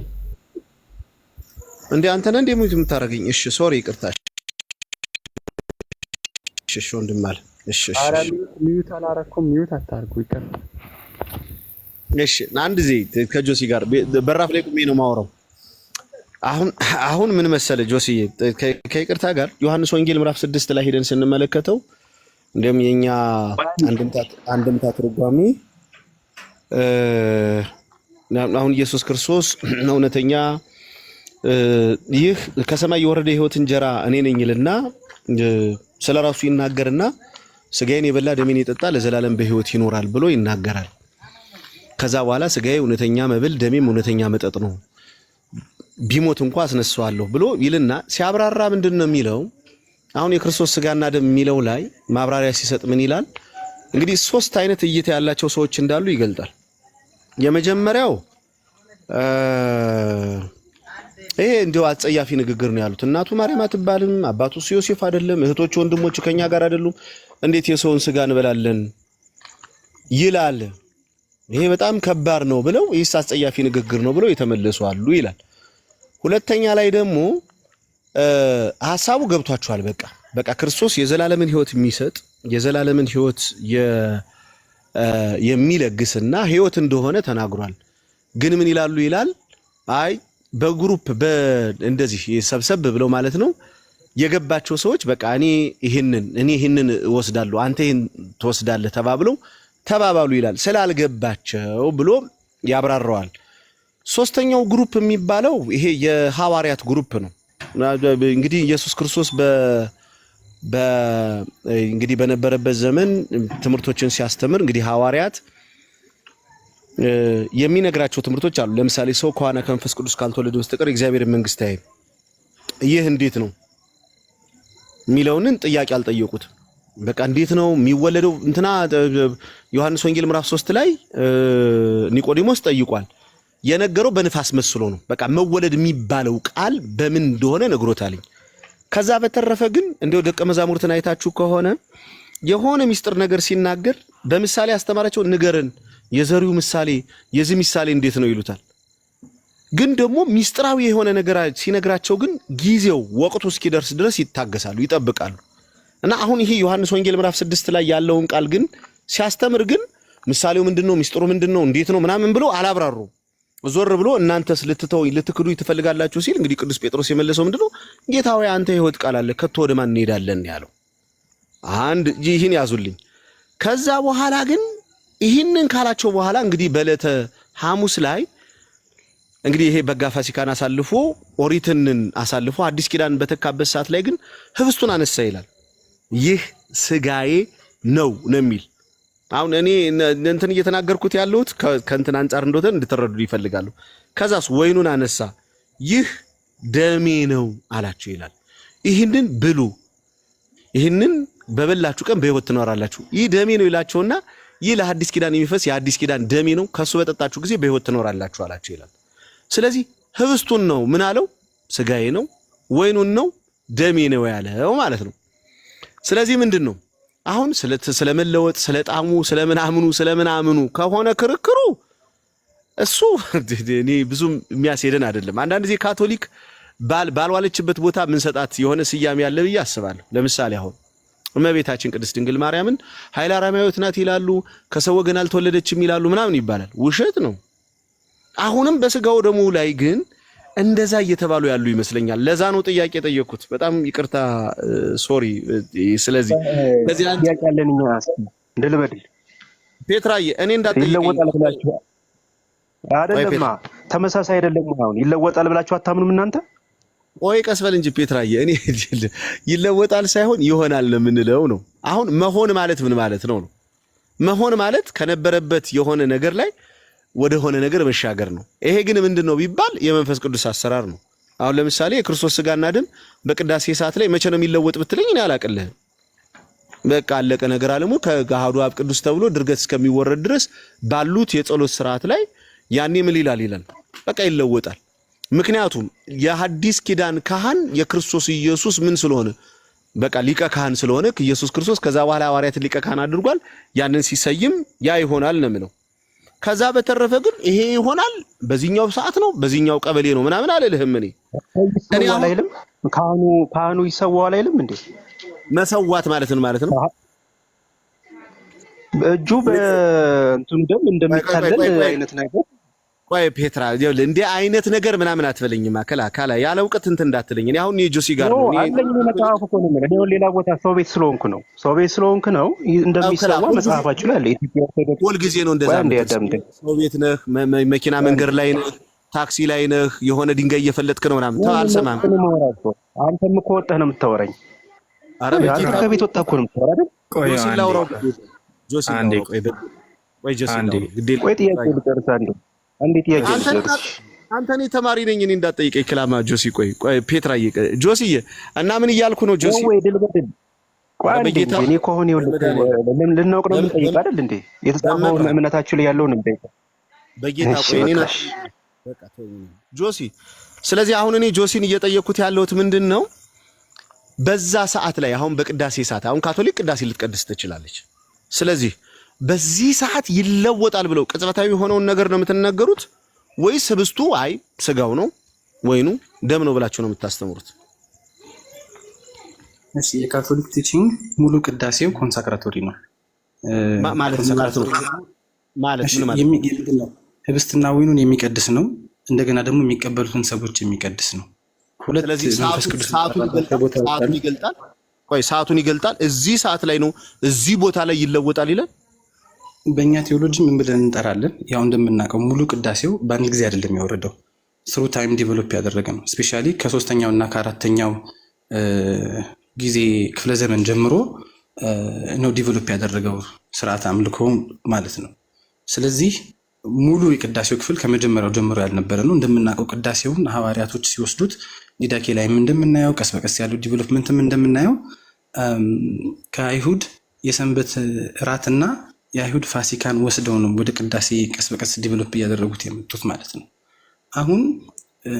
እንዴ አንተ ነህ እንዴ የምታረገኝ? እሺ ሶሪ ይቅርታ። እሺ ወንድማል እሺ ሚዩት አላረኩም። ሚዩት አታርጉ ይቅር። እሺ አንድ ዜ ከጆሲ ጋር በራፍ ላይ ቁሜ ነው ማወራው። አሁን ምን መሰለህ ጆሲዬ ከይቅርታ ጋር ዮሐንስ ወንጌል ምዕራፍ 6 ላይ ሄደን ስንመለከተው እንደም የኛ አንድምታ ትርጓሜ አሁን ኢየሱስ ክርስቶስ እውነተኛ ይህ ከሰማይ የወረደ ሕይወት እንጀራ እኔ ነኝ ይልና ስለራሱ ይናገርና ስጋዬን የበላ ደሜን የጠጣ ለዘላለም በሕይወት ይኖራል ብሎ ይናገራል። ከዛ በኋላ ስጋዬ እውነተኛ መብል ደሜም እውነተኛ መጠጥ ነው ቢሞት እንኳን አስነሳዋለሁ ብሎ ይልና ሲያብራራ ምንድነው የሚለው? አሁን የክርስቶስ ስጋና ደም የሚለው ላይ ማብራሪያ ሲሰጥ ምን ይላል? እንግዲህ ሶስት አይነት እይታ ያላቸው ሰዎች እንዳሉ ይገልጣል። የመጀመሪያው ይሄ እንዲያው አጸያፊ ንግግር ነው ያሉት። እናቱ ማርያም አትባልም፣ አባቱ ዮሴፍ አይደለም፣ እህቶቹ ወንድሞቹ ከኛ ጋር አይደሉም፣ እንዴት የሰውን ስጋ እንበላለን ይላል። ይሄ በጣም ከባድ ነው ብለው ይህስ አጸያፊ ንግግር ነው ብለው የተመለሱ አሉ ይላል። ሁለተኛ ላይ ደግሞ ሐሳቡ ገብቷቸዋል። በቃ ክርስቶስ የዘላለምን ሕይወት የሚሰጥ የዘላለምን ሕይወት የሚለግስና ሕይወት እንደሆነ ተናግሯል። ግን ምን ይላሉ ይላል? አይ በግሩፕ እንደዚህ ሰብሰብ ብለው ማለት ነው የገባቸው ሰዎች በቃ እኔ ይሄንን ወስዳለሁ አንተ ይሄን ትወስዳለህ ተባብለው ተባባሉ ይላል። ስላልገባቸው ብሎ ያብራራዋል። ሶስተኛው ግሩፕ የሚባለው ይሄ የሐዋርያት ግሩፕ ነው። እንግዲህ ኢየሱስ ክርስቶስ እንግዲህ በነበረበት ዘመን ትምህርቶችን ሲያስተምር እንግዲህ ሐዋርያት የሚነግራቸው ትምህርቶች አሉ። ለምሳሌ ሰው ከዋና ከመንፈስ ቅዱስ ካልተወለደ በስተቀር እግዚአብሔር መንግስት አያይም። ይህ እንዴት ነው የሚለውን ጥያቄ አልጠየቁት። በቃ እንዴት ነው የሚወለደው? እንትና ዮሐንስ ወንጌል ምዕራፍ 3 ላይ ኒቆዲሞስ ጠይቋል። የነገረው በንፋስ መስሎ ነው። በቃ መወለድ የሚባለው ቃል በምን እንደሆነ ነግሮታል። ከዛ በተረፈ ግን እንደው ደቀ መዛሙርትን አይታችሁ ከሆነ የሆነ ሚስጥር ነገር ሲናገር በምሳሌ አስተማራቸው። ንገረን የዘሪው ምሳሌ የዚህ ምሳሌ እንዴት ነው ይሉታል። ግን ደግሞ ሚስጥራዊ የሆነ ነገር ሲነግራቸው ግን ጊዜው ወቅቱ እስኪደርስ ድረስ ይታገሳሉ፣ ይጠብቃሉ። እና አሁን ይሄ ዮሐንስ ወንጌል ምዕራፍ 6 ላይ ያለውን ቃል ግን ሲያስተምር ግን ምሳሌው ምንድነው፣ ሚስጥሩ ምንድነው፣ እንዴት ነው ምናምን ብሎ አላብራሩ። ዞር ብሎ እናንተስ ልትክዱ ትፈልጋላችሁ ሲል እንግዲህ ቅዱስ ጴጥሮስ የመለሰው ምንድነው፣ ጌታ ሆይ አንተ ሕይወት ቃል አለ፣ ከቶ ወደ ማን እንሄዳለን ያለው። አንድ ይህን ያዙልኝ። ከዛ በኋላ ግን ይህንን ካላቸው በኋላ እንግዲህ በዕለተ ሐሙስ ላይ እንግዲህ ይሄ በጋ ፋሲካን አሳልፎ ኦሪትንን አሳልፎ አዲስ ኪዳን በተካበት ሰዓት ላይ ግን ህብስቱን አነሳ ይላል። ይህ ስጋዬ ነው የሚል አሁን እኔ እንትን እየተናገርኩት ያለሁት ከእንትን አንፃር እንደሆነ እንድትረዱ ይፈልጋሉ። ከዛስ ወይኑን አነሳ፣ ይህ ደሜ ነው አላቸው ይላል። ይህንን ብሉ፣ ይህንን በበላችሁ ቀን በሕይወት ትኖራላችሁ። ይህ ደሜ ነው ይላቸውና ይህ ለሐዲስ ኪዳን የሚፈስ የሐዲስ ኪዳን ደሜ ነው፣ ከሱ በጠጣችሁ ጊዜ በሕይወት ትኖራላችሁ አላቸው ይላል። ስለዚህ ህብስቱን ነው ምን አለው? ስጋዬ ነው፣ ወይኑን ነው ደሜ ነው ያለው ማለት ነው። ስለዚህ ምንድን ነው አሁን ስለመለወጥ ስለጣሙ ስለምናምኑ ከሆነ ክርክሩ እሱ እኔ ብዙም የሚያስሄደን አይደለም። አንዳንድ ጊዜ ካቶሊክ ባልዋለችበት ቦታ ምንሰጣት የሆነ ስያሜ ያለ ብዬ አስባለሁ። ለምሳሌ አሁን እመቤታችን ቅድስት ድንግል ማርያምን ኃይለ አርያማዊት ናት ይላሉ፣ ከሰው ወገን አልተወለደችም ይላሉ ምናምን ይባላል። ውሸት ነው። አሁንም በስጋው ደሙ ላይ ግን እንደዛ እየተባሉ ያሉ ይመስለኛል። ለዛ ነው ጥያቄ የጠየቁት። በጣም ይቅርታ ሶሪ። ስለዚህ ከዚህ አንተ ጥያቄ ያለንኛ እንደልበድ ፔትራዬ እኔ እንዳትጠይቀኝ ይለወጣል ብላችሁ አይደለማ፣ ተመሳሳይ አይደለም። አሁን ይለወጣል ብላችሁ አታምኑም እናንተ? ቆይ ቀስ በል እንጂ ፔትራዬ። እኔ ይለወጣል ሳይሆን ይሆናል ነው የምንለው ነው። አሁን መሆን ማለት ምን ማለት ነው? መሆን ማለት ከነበረበት የሆነ ነገር ላይ ወደ ሆነ ነገር መሻገር ነው። ይሄ ግን ምንድነው ቢባል የመንፈስ ቅዱስ አሰራር ነው። አሁን ለምሳሌ የክርስቶስ ስጋና ደም በቅዳሴ ሰዓት ላይ መቼ ነው የሚለወጥ ብትለኝ እኔ አላቅልህም። በቃ አለቀ ነገር አለሙ ከገሃዱ አብ ቅዱስ ተብሎ ድርገት እስከሚወረድ ድረስ ባሉት የጸሎት ስርዓት ላይ ያኔ ምን ይላል በቃ ይለወጣል። ምክንያቱም የሐዲስ ኪዳን ካህን የክርስቶስ ኢየሱስ ምን ስለሆነ በቃ ሊቀ ካህን ስለሆነ ኢየሱስ ክርስቶስ ከዛ በኋላ ሐዋርያትን ሊቀ ካህን አድርጓል። ያንን ሲሰይም ያ ይሆናል ነው የሚለው። ከዛ በተረፈ ግን ይሄ ይሆናል በዚህኛው ሰዓት ነው በዚህኛው ቀበሌ ነው ምናምን አልልህም። እኔ አይልም ካህኑ ይሰዋል አይልም እንዴ? መሰዋት ማለት ነው እጁ በእንቱን ደም እንደሚታለል አይነት ነገር። ቆይ ፔትራ እንዴ አይነት ነገር ምናምን አትበለኝማ። ከላ ያለ እውቀት እንትን እንዳትለኝ። እኔ አሁን የጆሲ ጋር ነው አለኝ መጽሐፉ እኮ ነው ማለት ነው። ሌላ ቦታ ሰው ቤት ስለሆንኩ ነው እንደሚሰዋ መጽሐፋችሁ ላይ አለ። ኢትዮጵያ ኦርቶዶክስ ሁል ጊዜ ነው እንደዛ። ሰው ቤት ነህ፣ መኪና መንገድ ላይ ነህ፣ ታክሲ ላይ ነህ፣ የሆነ ድንጋይ እየፈለጥክ ነው ምናምን አልሰማም። አንተም እኮ ወጣህ ነው የምታወራኝ። አረ በጌታ ከቤት ወጣህ እኮ ነው የምታወራ አይደል? ጆሲ ላውራው ጆሲ አንዴ ቆይ ጆሲ አንዴ ቆይ ጥያቄ ልጨርስ አንዴ ጥያቄ ልጨርስ። አንተ እኔ ተማሪ ነኝ እኔ እንዳትጠይቀኝ ክላማ ጆሲ ቆይ ፔትራዬ ጆሲዬ እና ምን እያልኩ ነው ጆሲ? ወይ ድልበድል ቆይ አንዴ እኔ ከሆነ ልናውቅ ነው የምንጠይቅ አይደል እንዴ? የተጻፈውን እምነታችሁ ላይ ያለውን እንጠይቅ በጌታ ቆይ እኔ በቃ ጆሲ። ስለዚህ አሁን እኔ ጆሲን እየጠየቅኩት ያለሁት ምንድን ነው በዛ ሰዓት ላይ አሁን በቅዳሴ ሰዓት አሁን ካቶሊክ ቅዳሴ ልትቀድስ ትችላለች። ስለዚህ በዚህ ሰዓት ይለወጣል ብለው ቅጽበታዊ የሆነውን ነገር ነው የምትናገሩት ወይስ ህብስቱ አይ ስጋው ነው ወይኑ ደም ነው ብላችሁ ነው የምታስተምሩት? እሺ የካቶሊክ ቲቺንግ ሙሉ ቅዳሴው ኮንሳክራቶሪ ነው ማለት ነው ማለት ምን ማለት ነው? ህብስትና ወይኑን የሚቀድስ ነው። እንደገና ደግሞ የሚቀበሉትን ሰዎች የሚቀድስ ነው። ስለዚህ ሰዓቱን ይገልጣል። ቆይ ሰዓቱን ይገልጣል። እዚህ ሰዓት ላይ ነው እዚህ ቦታ ላይ ይለወጣል ይላል። በእኛ ቴዎሎጂ ምን ብለን እንጠራለን? ያው እንደምናውቀው ሙሉ ቅዳሴው በአንድ ጊዜ አይደለም ያወረደው፣ ስሩ ታይም ዲቨሎፕ ያደረገ ነው። ስፔሻሊ ከ3ኛው እና ከ4ኛው ጊዜ ክፍለ ዘመን ጀምሮ ነው ዲቨሎፕ ያደረገው ስርዓት አምልኮ ማለት ነው። ስለዚህ ሙሉ የቅዳሴው ክፍል ከመጀመሪያው ጀምሮ ያልነበረ ነው። እንደምናውቀው ቅዳሴውን ሐዋርያቶች ሲወስዱት ዲዳኬ ላይም እንደምናየው ቀስ በቀስ ያለው ዲቨሎፕመንትም እንደምናየው ከአይሁድ የሰንበት እራትና የአይሁድ ፋሲካን ወስደው ነው ወደ ቅዳሴ ቀስ በቀስ ዲቨሎፕ እያደረጉት የመጡት ማለት ነው። አሁን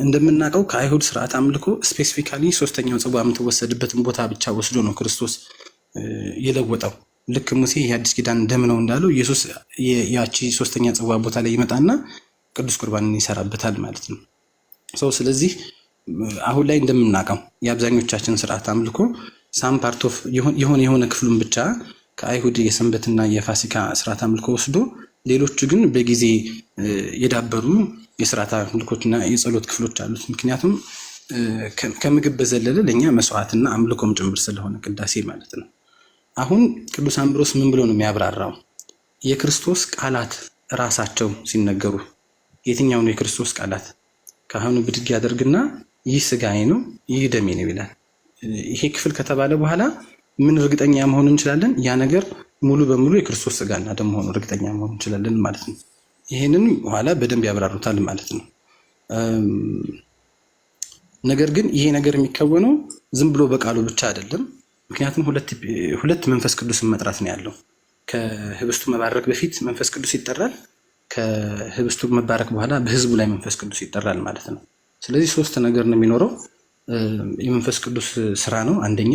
እንደምናውቀው ከአይሁድ ስርዓት አምልኮ ስፔሲፊካሊ 3ኛው ጽዋ የምትወሰድበትን ቦታ ብቻ ወስዶ ነው ክርስቶስ የለወጠው። ልክ ሙሴ የአዲስ ኪዳን ደም ነው እንዳለው ኢየሱስ ያቺ 3ኛ ጽዋ ቦታ ላይ ይመጣና ቅዱስ ቁርባንን ይሰራበታል ማለት ነው። ስለዚህ አሁን ላይ እንደምናውቀው የአብዛኞቻችን ስርዓት አምልኮ ሳም ፓርት ኦፍ የሆነ ክፍሉን ብቻ ከአይሁድ የሰንበትና የፋሲካ ስርዓት አምልኮ ወስዶ ሌሎቹ ግን በጊዜ የዳበሩ የስርዓት አምልኮችና የጸሎት ክፍሎች አሉት። ምክንያቱም ከምግብ በዘለለ ለእኛ መስዋዕትና አምልኮም ጭምር ስለሆነ ቅዳሴ ማለት ነው። አሁን ቅዱስ አምብሮስ ምን ብሎ ነው የሚያብራራው? የክርስቶስ ቃላት ራሳቸው ሲነገሩ የትኛው ነው የክርስቶስ ቃላት? ካህኑ ብድግ ያደርግና ይህ ስጋዬ ነው ይህ ደሜ ነው ይላል። ይሄ ክፍል ከተባለ በኋላ ምን እርግጠኛ መሆን እንችላለን? ያ ነገር ሙሉ በሙሉ የክርስቶስ ስጋና ደም መሆኑ እርግጠኛ መሆን እንችላለን ማለት ነው። ይሄንን በኋላ በደንብ ያብራሩታል ማለት ነው። ነገር ግን ይሄ ነገር የሚከወነው ዝም ብሎ በቃሉ ብቻ አይደለም። ምክንያቱም ሁለት መንፈስ ቅዱስን መጥራት ነው ያለው። ከህብስቱ መባረክ በፊት መንፈስ ቅዱስ ይጠራል። ከህብስቱ መባረክ በኋላ በህዝቡ ላይ መንፈስ ቅዱስ ይጠራል ማለት ነው። ስለዚህ 3 ነገር ነው የሚኖረው። የመንፈስ ቅዱስ ስራ ነው። አንደኛ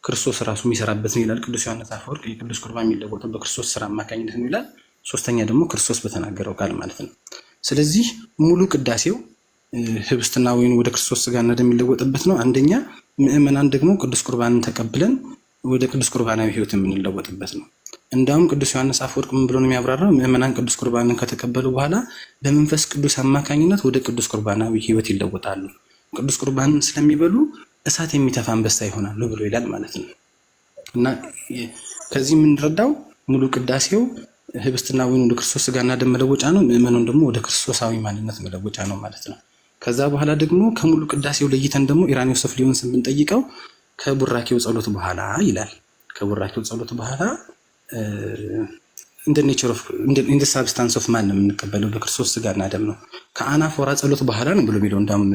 ክርስቶስ ራሱ የሚሰራበት ነው ይላል ቅዱስ ዮሐንስ አፈወርቅ። የቅዱስ ቁርባን የሚለወጠው በክርስቶስ ስራ አማካኝነት ነው ይላል። 3ኛ ደግሞ ክርስቶስ በተናገረው ቃል ማለት ነው። ስለዚህ ሙሉ ቅዳሴው ህብስትና ወይን ወደ ክርስቶስ ስጋና ደም የሚለወጥበት ነው። አንደኛ ምእመናን ደግሞ ቅዱስ ቁርባንን ተቀብለን ወደ ቅዱስ ቁርባናዊ ህይወት የምንለወጥበት ነው። እንዳውም ቅዱስ ዮሐንስ አፈወርቅ ምን ብሎ ነው የሚያብራራው? ምእመናን ቅዱስ ቁርባንን ከተቀበሉ በኋላ በመንፈስ ቅዱስ አማካኝነት ወደ ቅዱስ ቁርባናዊ ህይወት ይለወጣሉ። ቅዱስ ቁርባንን ስለሚበሉ እሳት የሚተፋ አንበሳ ይሆናሉ ብሎ ይላል ማለት ነው። እና ከዚህ የምንረዳው ሙሉ ቅዳሴው ህብስትና ወይን ወደ ክርስቶስ ስጋና ደም መለወጫ ነው። ምእመኑን ደግሞ ወደ ክርስቶሳዊ ማንነት መለወጫ ነው ማለት ነው። ከዛ በኋላ ደግሞ ከሙሉ ቅዳሴው ለይተን ደግሞ ኢራኒዮስ ኦፍ ሊዮንስን ብንጠይቀው ከቡራኬው ጸሎት በኋላ ይላል። ከቡራኬው ጸሎት በኋላ እንደ ኔቸር ኦፍ እንደ ሳብስታንስ ኦፍ ማን ነው የምንቀበለው? በክርስቶስ ስጋና ደም ነው። ከአናፎራ ጸሎት በኋላ ነው ብሎ የሚለው እንዳውም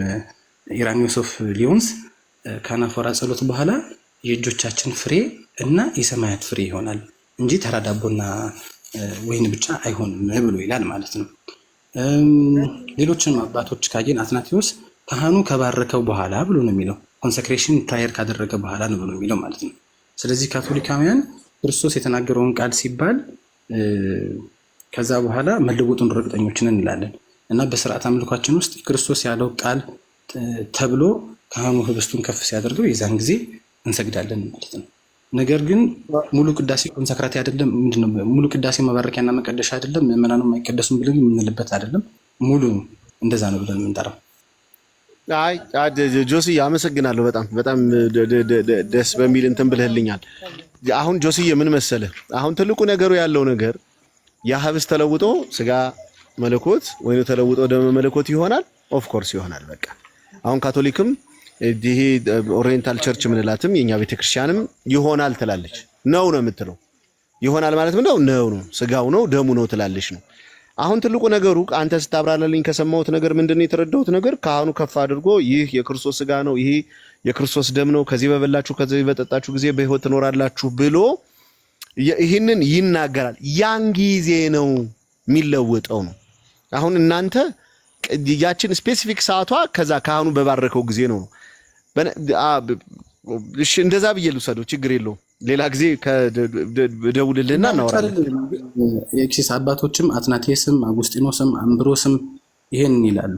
ኢራኒዮስ ኦፍ ሊዮንስ ከአናፎራ ጸሎት በኋላ የእጆቻችን ፍሬ እና የሰማያት ፍሬ ይሆናል እንጂ ተራ ዳቦና ወይን ብቻ አይሆንም ብሎ ይላል ማለት ነው። ሌሎችን አባቶች ካየን አትናቴዎስ ካህኑ ከባረከው በኋላ ብሎ ነው የሚለው። ኮንሰክሬሽን ፕራየር ካደረገ በኋላ ነው ብሎ የሚለው ማለት ነው። ስለዚህ ካቶሊካውያን ክርስቶስ የተናገረውን ቃል ሲባል ከዛ በኋላ መለወጡን እርግጠኞችን እንላለን እና በስርዓት አምልኳችን ውስጥ ክርስቶስ ያለው ቃል ተብሎ ካህኑ ህብስቱን ከፍ ሲያደርገው የዛን ጊዜ እንሰግዳለን ማለት ነው። ነገር ግን ሙሉ ቅዳሴ ኮንሰክራቲ አይደለም። ምንድነው ሙሉ ቅዳሴ መባረኪያና መቀደሻ አይደለም፣ ምእመናኑ አይቀደሱም ብለን የምንልበት አይደለም። ሙሉ እንደዛ ነው ብለን የምንጠራው። አይ ጆስዬ አመሰግናለሁ። በጣም ደስ በሚል እንትን ብለህልኛል። አሁን ጆስዬ ምን መሰለህ፣ አሁን ትልቁ ነገሩ ያለው ነገር ያ ህብስት ተለውጦ ስጋ መለኮት ወይ ተለውጦ ደም መለኮት ይሆናል። ኦፍ ኮርስ ይሆናል። በቃ አሁን ካቶሊክም ይሄ ኦሪየንታል ቸርች ምንላትም የኛ ቤተክርስቲያንም ይሆናል ትላለች። ነው የምትለው ይሆናል ማለት ምንድነው? ነው ስጋው ነው ደሙ ነው ትላለች ነው። አሁን ትልቁ ነገሩ አንተ ስታብራራልኝ ከሰማሁት ነገር ምንድነው የተረዳሁት ነገር ካህኑ ከፍ አድርጎ ይህ የክርስቶስ ስጋ ነው፣ ይሄ የክርስቶስ ደም ነው፣ ከዚህ በበላችሁ ከዚህ በጠጣችሁ ጊዜ በህይወት ትኖራላችሁ ብሎ ይህንን ይናገራል። ያን ጊዜ ነው የሚለወጠው ነው። አሁን እናንተ ያችን ስፔሲፊክ ሰዓቷ ከዛ ካህኑ በባረከው ጊዜ ነው። እሺ እንደዛ ብዬ ልውሰደው፣ ችግር የለውም። ሌላ ጊዜ ከደውልልና እናወራለን። የኤክሲስ አባቶችም አትናቴስም አጉስጢኖስም አምብሮስም ይሄን ይላሉ።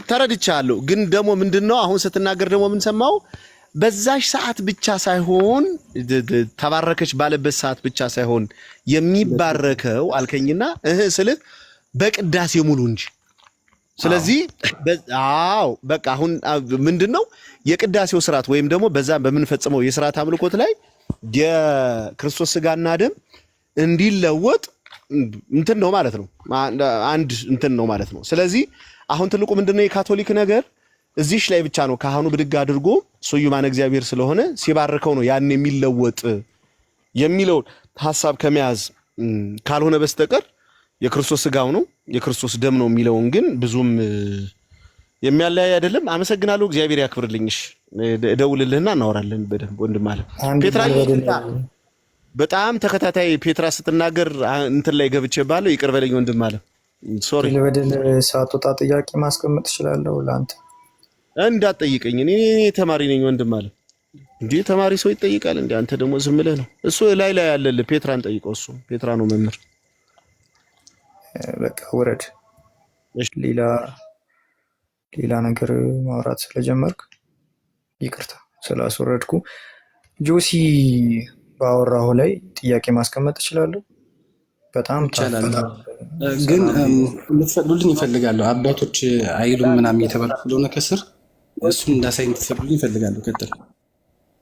ተረድቻለሁ። ግን ደግሞ ምንድነው አሁን ስትናገር ደግሞ ምን ሰማው? በዛሽ ሰዓት ብቻ ሳይሆን ተባረከች ባለበት ሰዓት ብቻ ሳይሆን የሚባረከው አልከኝና ስልህ በቅዳሴ ሙሉ እንጂ። ስለዚህ በቃ አሁን ምንድነው የቅዳሴው ስርዓት ወይም ደግሞ በዛ በምንፈጽመው የስርዓት አምልኮት ላይ የክርስቶስ ስጋና ደም እንዲለወጥ እንትን ነው ማለት ነው። አንድ እንትን ነው ማለት ነው። ስለዚህ አሁን ትልቁ ምንድነው የካቶሊክ ነገር እዚህሽ ላይ ብቻ ነው ካህኑ ብድግ አድርጎ ስዩማን እግዚአብሔር ስለሆነ ሲባርከው ነው ያን የሚለወጥ የሚለው ሐሳብ ከመያዝ ካልሆነ በስተቀር የክርስቶስ ሥጋው ነው የክርስቶስ ደም ነው የሚለውን ግን ብዙም የሚያለያይ አይደለም። አመሰግናለሁ። እግዚአብሔር ያክብርልኝሽ። እደውልልህና እናወራለን በደንብ ወንድም አለ ፔትራ በጣም ተከታታይ ፔትራ ስትናገር እንትን ላይ ገብቼባለሁ። ይቅር በለኝ ወንድም አለ ሶሪ። ለበደል ሳትወጣ ጥያቄ ማስቀመጥ እችላለሁ ለአንተ እንዳትጠይቀኝ። እኔ ተማሪ ነኝ ወንድም አለ። እንዴ ተማሪ ሰው ይጠይቃል እንዴ? አንተ ደግሞ ዝም ብለህ ነው። እሱ ላይ ያለልህ ፔትራን ጠይቀው። እሱ ፔትራ ነው መምህር። በቃ ውረድ። ሌላ ነገር ማውራት ስለጀመርክ ይቅርታ ስላስወረድኩ። ጆሲ ባወራሁ ላይ ጥያቄ ማስቀመጥ እችላለሁ? በጣም ይቻላል፣ ግን ልትፈቅዱልኝ ይፈልጋለሁ። አባቶች አይሉም ምናምን እየተባሉ ስለሆነ ከስር እሱን እንዳሳይ እንድትፈቅዱልኝ ይፈልጋለሁ። ቀጥል።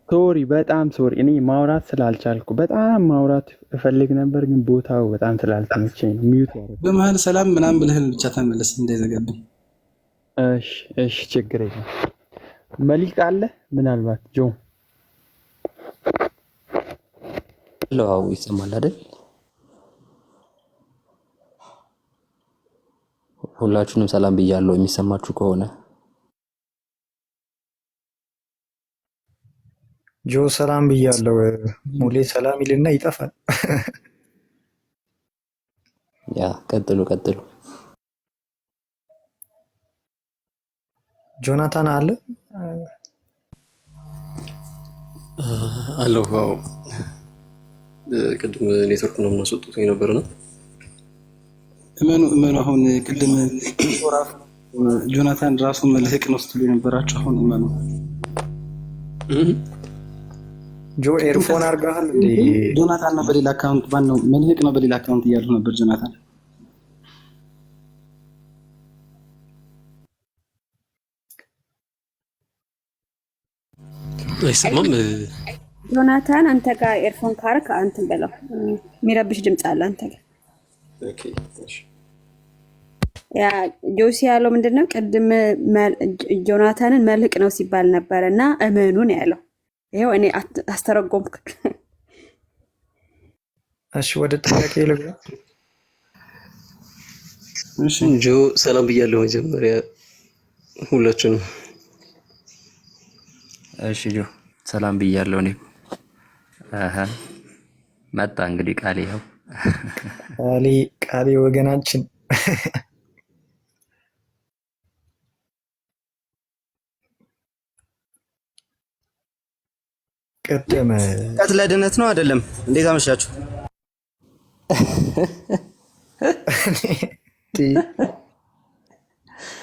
ሶሪ፣ በጣም ሶሪ። እኔ ማውራት ስላልቻልኩ በጣም ማውራት እፈልግ ነበር፣ ግን ቦታው በጣም ስላልተመቸኝ ነው ሚዩት ያደረኩት። በመሀል ሰላም ምናምን ብለህን ብቻ ተመለስ እንዳይዘገብኝ። እሺ፣ ችግር የለም። መሊክ አለ ምናልባት ጆ ለዋው ይሰማል አይደል? ሁላችሁንም ሰላም ብያለሁ። የሚሰማችሁ ከሆነ ጆ ሰላም ብያለሁ። ሙሌ ሰላም ይልና ይጠፋል። ያ ቀጥሉ። ጆናታን አለ አለው። ዋው ቅድም ኔትወርክ ነው የምናስወጡት የነበረ ነው። እመኑ አሁን ቅድም ጆናታን ራሱ መልህቅ ነው ስትሉ የነበራችሁ አሁን እመኑ። ጆ ኤርፎን አድርገሃል እንዴ? ጆናታን ነው በሌላ አካውንት ማነው መልህቅ ነው በሌላ አካውንት እያሉ ነበር። ጆናታን አይሰማም። ጆናታን አንተ ጋር ኤርፎን ካርክ አንተን በለው የሚረብሽ ድምፅ አለ አንተ ጋር። ኦኬ እሺ። ያ ጆሲ ያለው ምንድነው? ቅድም ጆናታንን መልህቅ ነው ሲባል ነበር እና እመኑ ነው ያለው። ይሄው እኔ አስተረጎምኩ። እሺ ወደ ጥያቄ ልግባ። እሺ ጆ ሰላም ብያለሁ መጀመሪያ ሁላችሁንም። እሺ ጆ ሰላም ብያለሁ እኔ። መጣ እንግዲህ ቃሌ ይኸው። ቃሌ ወገናችን ቀደመ ለድነት ነው አይደለም? እንዴት አመሻችሁ?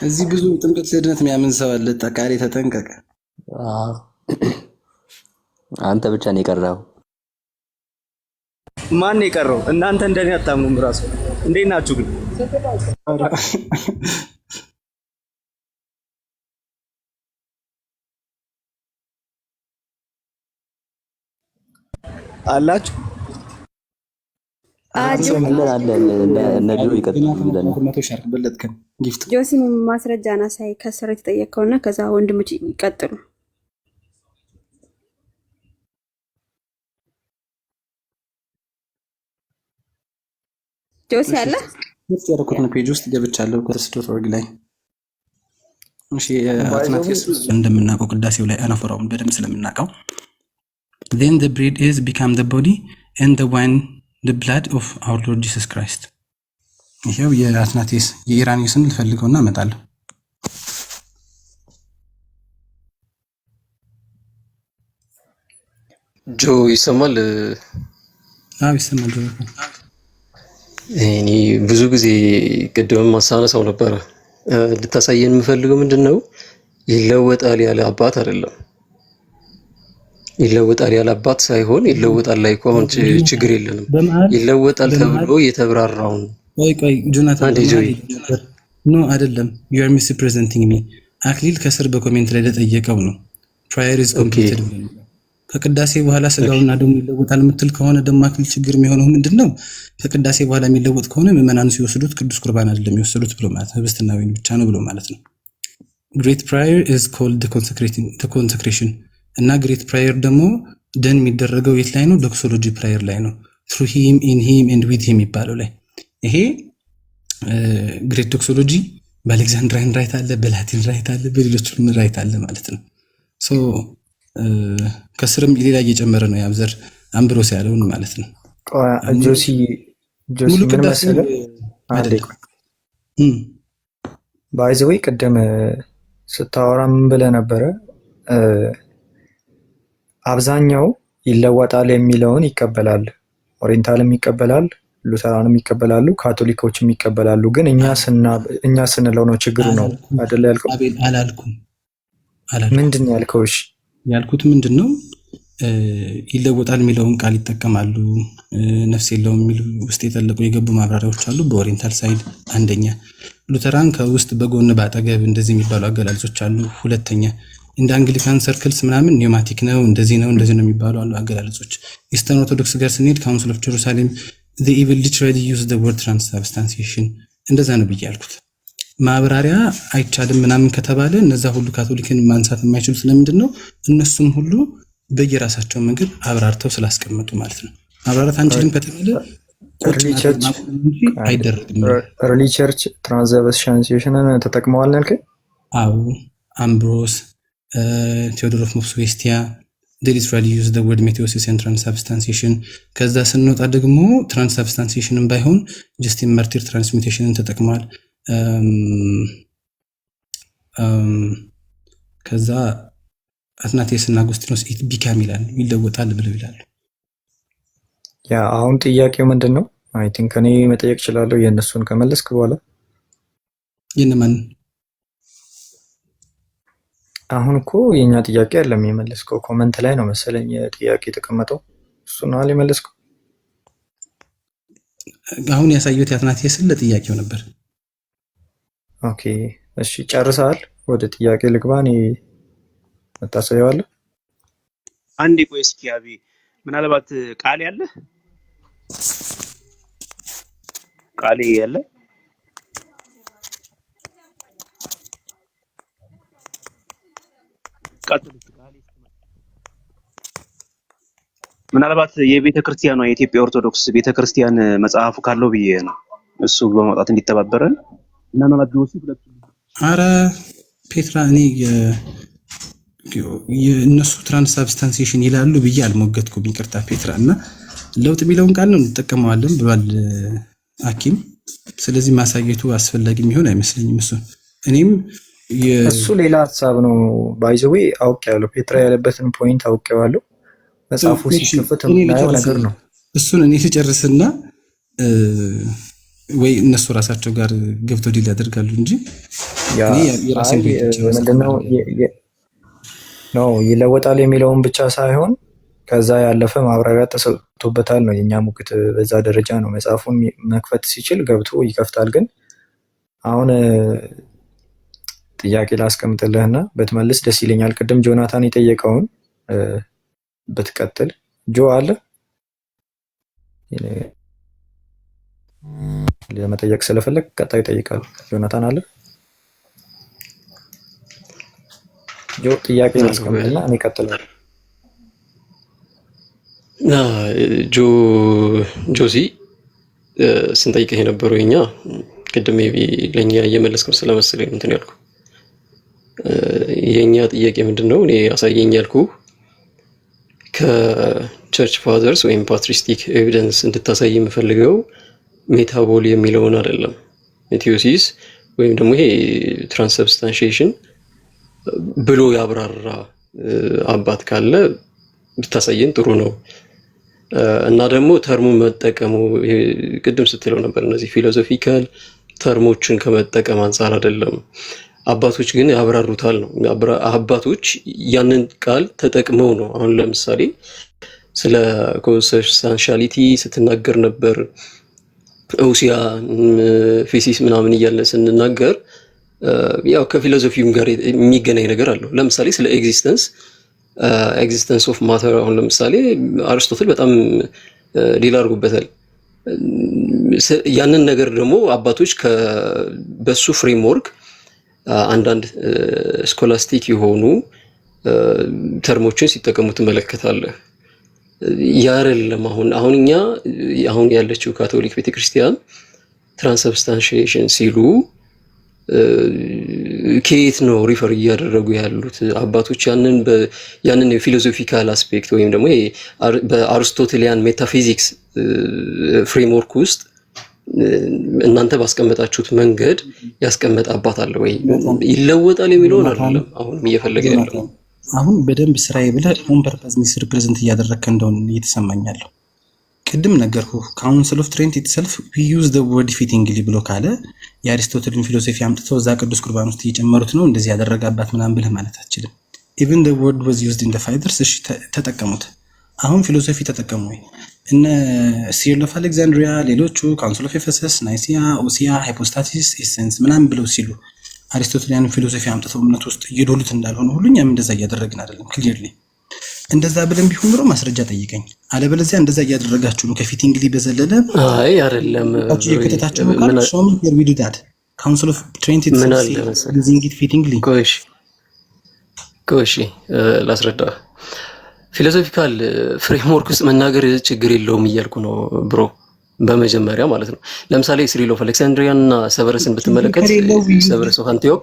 እዚህ ብዙ ጥምቀት ለድነት የሚያምን ሰው አለ። ቃሌ ተጠንቀቀ። አንተ ብቻ ነው የቀረው። ማን ነው የቀረው? እናንተ እንደኔ አታምኑም ራሱ። እንዴት ናችሁ ግን? አላችሁ ጆሲ ማስረጃ ናሳይ ከስር የተጠየቀውና ከዛ ወንድሞች ይቀጥሉ። ጆሲ አለ ያደረኩትን ፔጅ ውስጥ ገብቻለሁ ክርስቶስ.org ላይ። እሺ አትናቴስ እንደምናውቀው ቅዳሴው ላይ አናፈራውን በደንብ ስለምናውቀው then the bread is become the body and the wine the blood of our Lord Jesus Christ። ይሄው የአትናቴስ የኢራኒስን ልፈልገውና እመጣለሁ። ጆ ይሰማል? አዎ ይሰማል ጆ። እኔ ብዙ ጊዜ ቅድም ማሳነሳው ነበረ። ልታሳየን የምፈልገው ምንድነው ይለወጣል ያለ አባት አይደለም። ይለወጣል ያለ አባት ሳይሆን ይለወጣል ላይ እኮ አሁን ችግር የለንም። ይለወጣል ተብሎ የተብራራውን ቆይ ጆናታን ኖ አይደለም። you are misrepresenting me። አክሊል ከስር በኮሜንት ላይ ለጠየቀው ነው prior is completed። ከቅዳሴ በኋላ ስጋውና ደሙ ይለወጣል የምትል ከሆነ ደግሞ አክሊል ችግር የሚሆነው ምንድነው? ከቅዳሴ በኋላ የሚለወጥ ከሆነ ምዕመናን ሲወስዱት ቅዱስ ቁርባን አይደለም የሚወስዱት ብሎ ማለት ነው፣ ህብስትና ወይን ብቻ ነው ብሎ ማለት ነው። ግሬት ፕራየር ኢዝ ኮልድ ኮንሰክሬሽን እና ግሬት ፕራየር ደግሞ ደን የሚደረገው የት ላይ ነው? ዶክሶሎጂ ፕራየር ላይ ነው። ትሩ ሂም ኢን ሂም ኤንድ ዊዝ ሂም የሚባለው ላይ ይሄ ግሬት ዶክሶሎጂ በአሌክዛንድራይን ራይት አለ፣ በላቲን ራይት አለ፣ በሌሎችም ራይት አለ ማለት ነው። ሶ ከስርም ሌላ እየጨመረ ነው ያብዘር አምብሮስ ያለውን ማለት ነው። ጆሲ ሙሉ ምን ቅዳሴ መሰለህ አይደለም። ባይ ዘ ዌይ ቅድም ስታወራ ምን ብለህ ነበረ? አብዛኛው ይለወጣል የሚለውን ይቀበላል፣ ኦሪየንታልም ይቀበላል፣ ሉተራንም ይቀበላሉ፣ ካቶሊኮችም ይቀበላሉ። ግን እኛ ስንለው ነው ችግሩ ነው አይደለ ያልከው? አቤል አላልኩም። ምንድን ያልከው? እሺ ያልኩት ምንድን ነው? ይለወጣል የሚለውን ቃል ይጠቀማሉ። ነፍስ የለውም የሚሉ ውስጥ የጠለቁ የገቡ ማብራሪያዎች አሉ በኦሪየንታል ሳይድ። አንደኛ ሉተራን ከውስጥ በጎን ባጠገብ እንደዚህ የሚባሉ አገላለጾች አሉ። ሁለተኛ እንደ አንግሊካን ሰርክልስ ምናምን ኒውማቲክ ነው እንደዚህ ነው የሚባሉ አሉ አገላለጾች። ኢስተርን ኦርቶዶክስ ጋር ስንሄድ ካውንስል ኦፍ ጀሩሳሌም they even literally use the word transubstantiation እንደዛ ነው ብዬ ያልኩት። ማብራሪያ አይቻልም ምናምን ከተባለ እነዛ ሁሉ ካቶሊክን ማንሳት የማይችሉ ስለምንድን ነው? እነሱም ሁሉ በየራሳቸው መንገድ አብራርተው ስላስቀመጡ ማለት ነው። ማብራራት አንችልም ከተባለ አይደረግም። ኤርሊ ቸርች ትራንስubstantiationን ተጠቅመዋል ያልከኝ? አዎ አምብሮስ፣ ቴዎዶር ኦፍ ሞስዌስቲያ they literally use the word meteosis and transubstantiation። ከዛ ስንወጣ ደግሞ transubstantiationን ባይሆን ጀስቲን ማርቲር ትራንስሚቴሽንን ተጠቅመዋል። ከዛ አትናቴስ እና አጎስቲኖስ ኢት ቢካም ይላል፣ ይለወጣል ብለው ይላሉ። ያ አሁን ጥያቄው ምንድን ነው? አይ ቲንክ እኔ መጠየቅ እችላለሁ የእነሱን ከመለስክ በኋላ። የነማን? አሁን እኮ የኛ ጥያቄ አይደለም የመለስከው፣ ኮመንት ላይ ነው መሰለኝ ጥያቄ የተቀመጠው። እሱ ነው አይደል የመለስከው? አሁን ያሳየሁት የአትናቴስን ለጥያቄው ነበር። ኦኬ እሺ ጨርሰሃል? ወደ ጥያቄ ልግባ። እኔ መታሰቢያለሁ። አንዴ ቆይ እስኪ አቢ፣ ምናልባት ቃል ያለ ምናልባት የቤተ ክርስቲያኗ የኢትዮጵያ ኦርቶዶክስ ቤተ ክርስቲያን መጽሐፉ ካለው ብዬ ነው እሱ በመውጣት እንዲተባበረን እና ማለት ጆሲ ሁለቱ። አረ ፔትራ እኔ የእነሱ ትራንስubstantiation ይላሉ ብዬ አልሞገትኩም። ይቅርታ ፔትራ። እና ለውጥ የሚለውን ቃል ነው እንጠቀመዋለን ብሏል ሐኪም። ስለዚህ ማሳየቱ አስፈላጊ የሚሆን አይመስለኝም። እኔም እሱ ሌላ ሀሳብ ነው። ባይ ዘ ዌይ አውቄዋለሁ፣ ፔትራ ያለበትን ፖይንት አውቄዋለሁ። መጽሐፉ ሲከፈት የምናየው ነገር ነው። እሱን እኔ ስጨርስና ወይ እነሱ ራሳቸው ጋር ገብተው ዲል ያደርጋሉ እንጂ ምንድነው ነው ይለወጣል የሚለውን ብቻ ሳይሆን ከዛ ያለፈ ማብራሪያ ተሰጥቶበታል ነው የኛ ሙግት። በዛ ደረጃ ነው መጽሐፉን መክፈት ሲችል ገብቶ ይከፍታል። ግን አሁን ጥያቄ ላስቀምጥልህና በትመልስ ደስ ይለኛል። ቅድም ጆናታን የጠየቀውን ብትቀጥል። ጆ አለ ለመጠየቅ ስለፈለግ ቀጣይ ይጠይቃል። ጆናታን አለ? ጆ ጥያቄ ላስቀምጥልና እኔ እቀጥላለሁ። ጆሲ ስንጠይቅህ የነበረው የኛ ቅድም ለእኛ እየመለስከው ስለመሰለኝ እንትን ያልኩ የኛ ጥያቄ ምንድነው? እኔ አሳየኝ ያልኩ ከቸርች ፋዘርስ ወይም ፓትሪስቲክ ኤቪደንስ እንድታሳይ የምፈልገው ሜታቦል የሚለውን አይደለም። ሜቴዮሲስ ወይም ደግሞ ይሄ ትራንስubstantiation ብሎ ያብራራ አባት ካለ ብታሳየን ጥሩ ነው። እና ደግሞ ተርሙ መጠቀሙ ቅድም ስትለው ነበር፣ እነዚህ ፊሎሶፊካል ተርሞችን ከመጠቀም አንፃር አይደለም። አባቶች ግን ያብራሩታል ነው። አባቶች ያንን ቃል ተጠቅመው ነው። አሁን ለምሳሌ ስለ ኮንሰብስታንሻሊቲ ስትናገር ነበር፣ ኦሲያ ፊሲስ ምናምን እያለ ስንናገር ያው ከፊሎሶፊም ጋር የሚገናኝ ነገር አለው። ለምሳሌ ስለ ኤግዚስተንስ ኤግዚስተንስ ኦፍ ማተር አሁን ለምሳሌ አርስቶትል በጣም ዲል አድርጎበታል። ያንን ነገር ደግሞ አባቶች በሱ ፍሬምወርክ አንዳንድ ስኮላስቲክ የሆኑ ተርሞችን ሲጠቀሙ ትመለከታለህ። ያረለም አሁን እኛ አሁን ያለችው ካቶሊክ ቤተክርስቲያን ትራንስብስታንሺዬሽን ሲሉ ከየት ነው ሪፈር እያደረጉ ያሉት? አባቶች ያንን የፊሎሶፊካል አስፔክት ወይም ደግሞ በአርስቶቴሊያን ሜታፊዚክስ ፍሬምወርክ ውስጥ እናንተ ባስቀመጣችሁት መንገድ ያስቀመጠ አባት አለ ወይ? ይለወጣል የሚለውን አይደለም አሁንም እየፈለገ ያለው። አሁን በደንብ ስራዬ ብለህ ኦን ፐርፐዝ ሚስ ሪፕሬዘንት እያደረግከ እንደሆነ እየተሰማኛለሁ። ቅድም ነገርኩ ካውንስል ኦፍ ትሬንት ኢትሰልፍ ዊ ዩዝ ዘ ወርድ ፊቲንግሊ ብሎ ካለ የአሪስቶትልን ፊሎሶፊ አምጥተው እዛ ቅዱስ ቁርባን ውስጥ እየጨመሩት ነው እንደዚህ ያደረጋባት ምናምን ብለህ ማለት አትችልም። ኢቭን ዘ ወርድ ዋዝ ዩዝድ ኢን ዘ ፋይደርስ። እሺ ተጠቀሙት። አሁን ፊሎሶፊ ተጠቀሙ ወይ? እነ ሲሪል ኦፍ አሌክዛንድሪያ፣ ሌሎቹ ካውንስል ኦፍ ኤፌሰስ፣ ናይሲያ፣ ኦሲያ፣ ሃይፖስታሲስ፣ ኤሰንስ ምናምን ብለው ሲሉ አሪስቶትሊያን ፊሎሶፊ አምጥተው እምነት ውስጥ እየዶሉት እንዳልሆነ ሁሉ እኛም እንደዛ እያደረግን አይደለም። ክሊርሊ እንደዛ ብለን ቢሆን ኖሮ ማስረጃ ጠይቀኝ። አለበለዚያ እንደዛ እያደረጋችሁ ነው። ከፊቲንግሊ በዘለለ አይ አይደለም ከተታቸው ካል ሶሚ ሄር ዊ ዱ ዳት ካውንስል ኦፍ ትሬንት ኢትስ ዩዚንግ ኢት ፊቲንግሊ። ቆይሽ ላስረዳ። ፊሎሶፊካል ፍሬምወርክ ውስጥ መናገር ችግር የለውም እያልኩ ነው ብሮ። በመጀመሪያ ማለት ነው ለምሳሌ ሲሪል ኦፍ አሌክሳንድሪያን እና ሰቨረስን ብትመለከት ሰቨረስ ኦፍ አንቲዮክ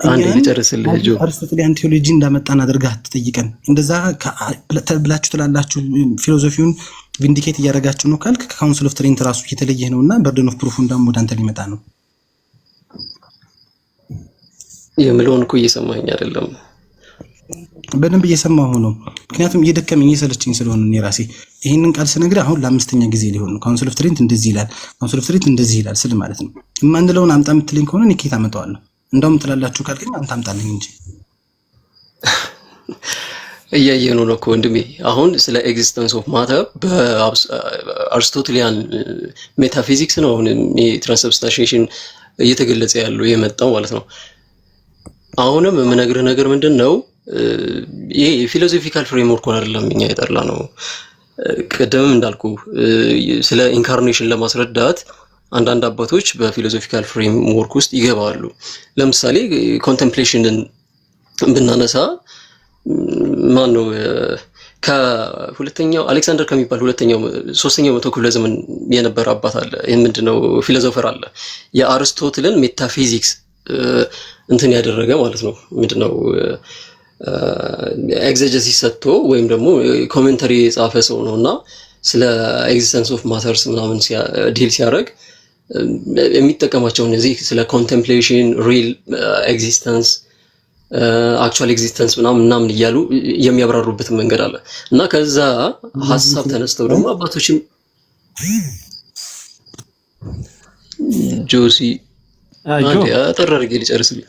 አንድ ልጨርስልህ ጆ አርስቶትሊያን ቴዎሎጂ እንዳመጣን አድርጋህ ትጠይቀን እንደዛ ብላችሁ ትላላችሁ። ፊሎሶፊውን ቪንዲኬት እያደረጋችሁ ነው ካልክ ከካውንስል ኦፍ ትሬንት ራሱ የተለየ ነውና በርደን ኦፍ ፕሩፍ እንዳም ወደ አንተ ሊመጣ ነው የምለውን እኮ እየሰማኸኝ አይደለም? በደንብ እየሰማሁ ነው። ምክንያቱም እየደከመኝ እየሰለችኝ ስለሆነ እኔ ራሴ ይሄንን ቃል ስነግርህ አሁን ለአምስተኛ ጊዜ ሊሆን ነው። ካውንስል ኦፍ ትሬንት እንደዚህ ይላል፣ ካውንስል ኦፍ ትሬንት እንደዚህ ይላል ስል ማለት ነው። የማንለውን አምጣ የምትለኝ ከሆነ እኔ ከየት አመጣዋለሁ? እንደውም ትላላችሁ ካልከኝ አንተ አምጣልኝ እንጂ እያየኑ ነው እኮ ወንድሜ። አሁን ስለ ኤግዚስተንስ ኦፍ ማተር በአርስቶትሊያን ሜታፊዚክስ ነው አሁን የትራንስብስታንሺዬሽን እየተገለጸ ያለው የመጣው ማለት ነው። አሁንም የምነግርህ ነገር ምንድን ነው? ይሄ የፊሎሶፊካል ፍሬምወርክ አይደለም እኛ የጠላ ነው። ቅድምም እንዳልኩ ስለ ኢንካርኔሽን ለማስረዳት አንዳንድ አባቶች በፊሎሶፊካል ፍሬምወርክ ውስጥ ይገባሉ። ለምሳሌ ኮንቴምፕሌሽንን ብናነሳ ማን ነው ከሁለተኛው አሌክሳንደር ከሚባል ሶስተኛው መቶ ክፍለ ዘመን የነበረ አባት አለ። ምንድነው ፊሎሶፈር አለ የአርስቶትልን ሜታፊዚክስ እንትን ያደረገ ማለት ነው። ምንድነው ኤግዘጀሲስ ሰጥቶ ወይም ደግሞ ኮሜንተሪ የጻፈ ሰው ነውና ስለ ኤግዚስተንስ ኦፍ ማተርስ ምናምን ዲል ሲያደርግ የሚጠቀማቸው እነዚህ ስለ ኮንቴምፕሌሽን፣ ሪል ኤግዚስተንስ፣ አክቹዋል ኤግዚስተንስ ምናምን እያሉ የሚያብራሩበት መንገድ አለ እና ከዛ ሀሳብ ተነስተው ደግሞ አባቶችም ጆሲ አጠር አድርጌ ልጨርስልኝ።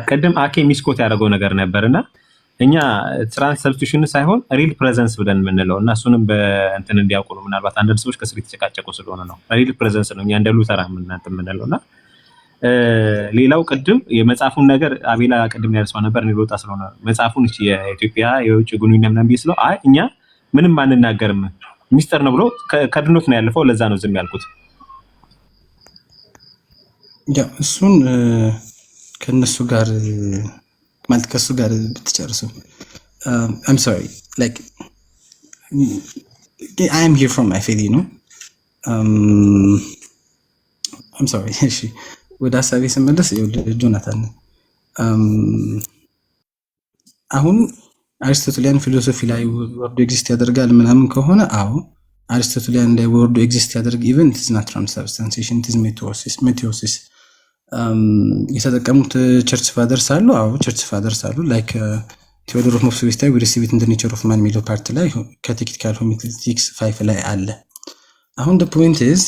ቅድም አኬ ሚስኮት ያደረገው ነገር ነበርና እኛ ትራንስ ሰብስቲቱሽን ሳይሆን ሪል ፕሬዘንስ ብለን የምንለው እና እሱንም በእንትን እንዲያውቁ ነው። ምናልባት አንዳንድ ሰዎች ከስር የተጨቃጨቁ ስለሆነ ነው። ሪል ፕሬዘንስ ነው እኛ እንደ ሉተራ የምንለው እና ሌላው ቅድም የመጽሐፉን ነገር አቤላ ቅድም ያነሳው ነበር። እኔ ልወጣ ስለሆነ መጽሐፉን የኢትዮጵያ የውጭ ግንኙነት ምናምን ብዬ ስለው አይ እኛ ምንም አንናገርም ሚስጥር ነው ብሎ ከድኖት ነው ያለፈው። ለዛ ነው ዝም ያልኩት። ያ እሱን ከነሱ ጋር ማለት ከሱ ጋር ብትጨርሱ I'm sorry like I am here from my faith, you know. I'm sorry እሺ ወደ ሀሳቤ ስመለስ ጆናታን አሁን አሪስቶትሊያን ፊሎሶፊ ላይ ወርዶ ኤግዚስት ያደርጋል ምናምን ከሆነ አዎ አሪስቶትሊያን ላይ ወርዶ ኤግዚስት ያደርግ ኢቨን it is not transubstantiation it is meiosis የተጠቀሙት ቸርች ፋደርስ አሉ። አዎ ቸርች ፋደርስ አሉ ላይክ ቴዎዶር ኦፍ ሞክሲቪስታይ we receive it in the nature of man የሚለው ፓርት ላይ ካቴኪቲካል ሆሚሌቲክስ 5 ላይ አለ። አሁን the point is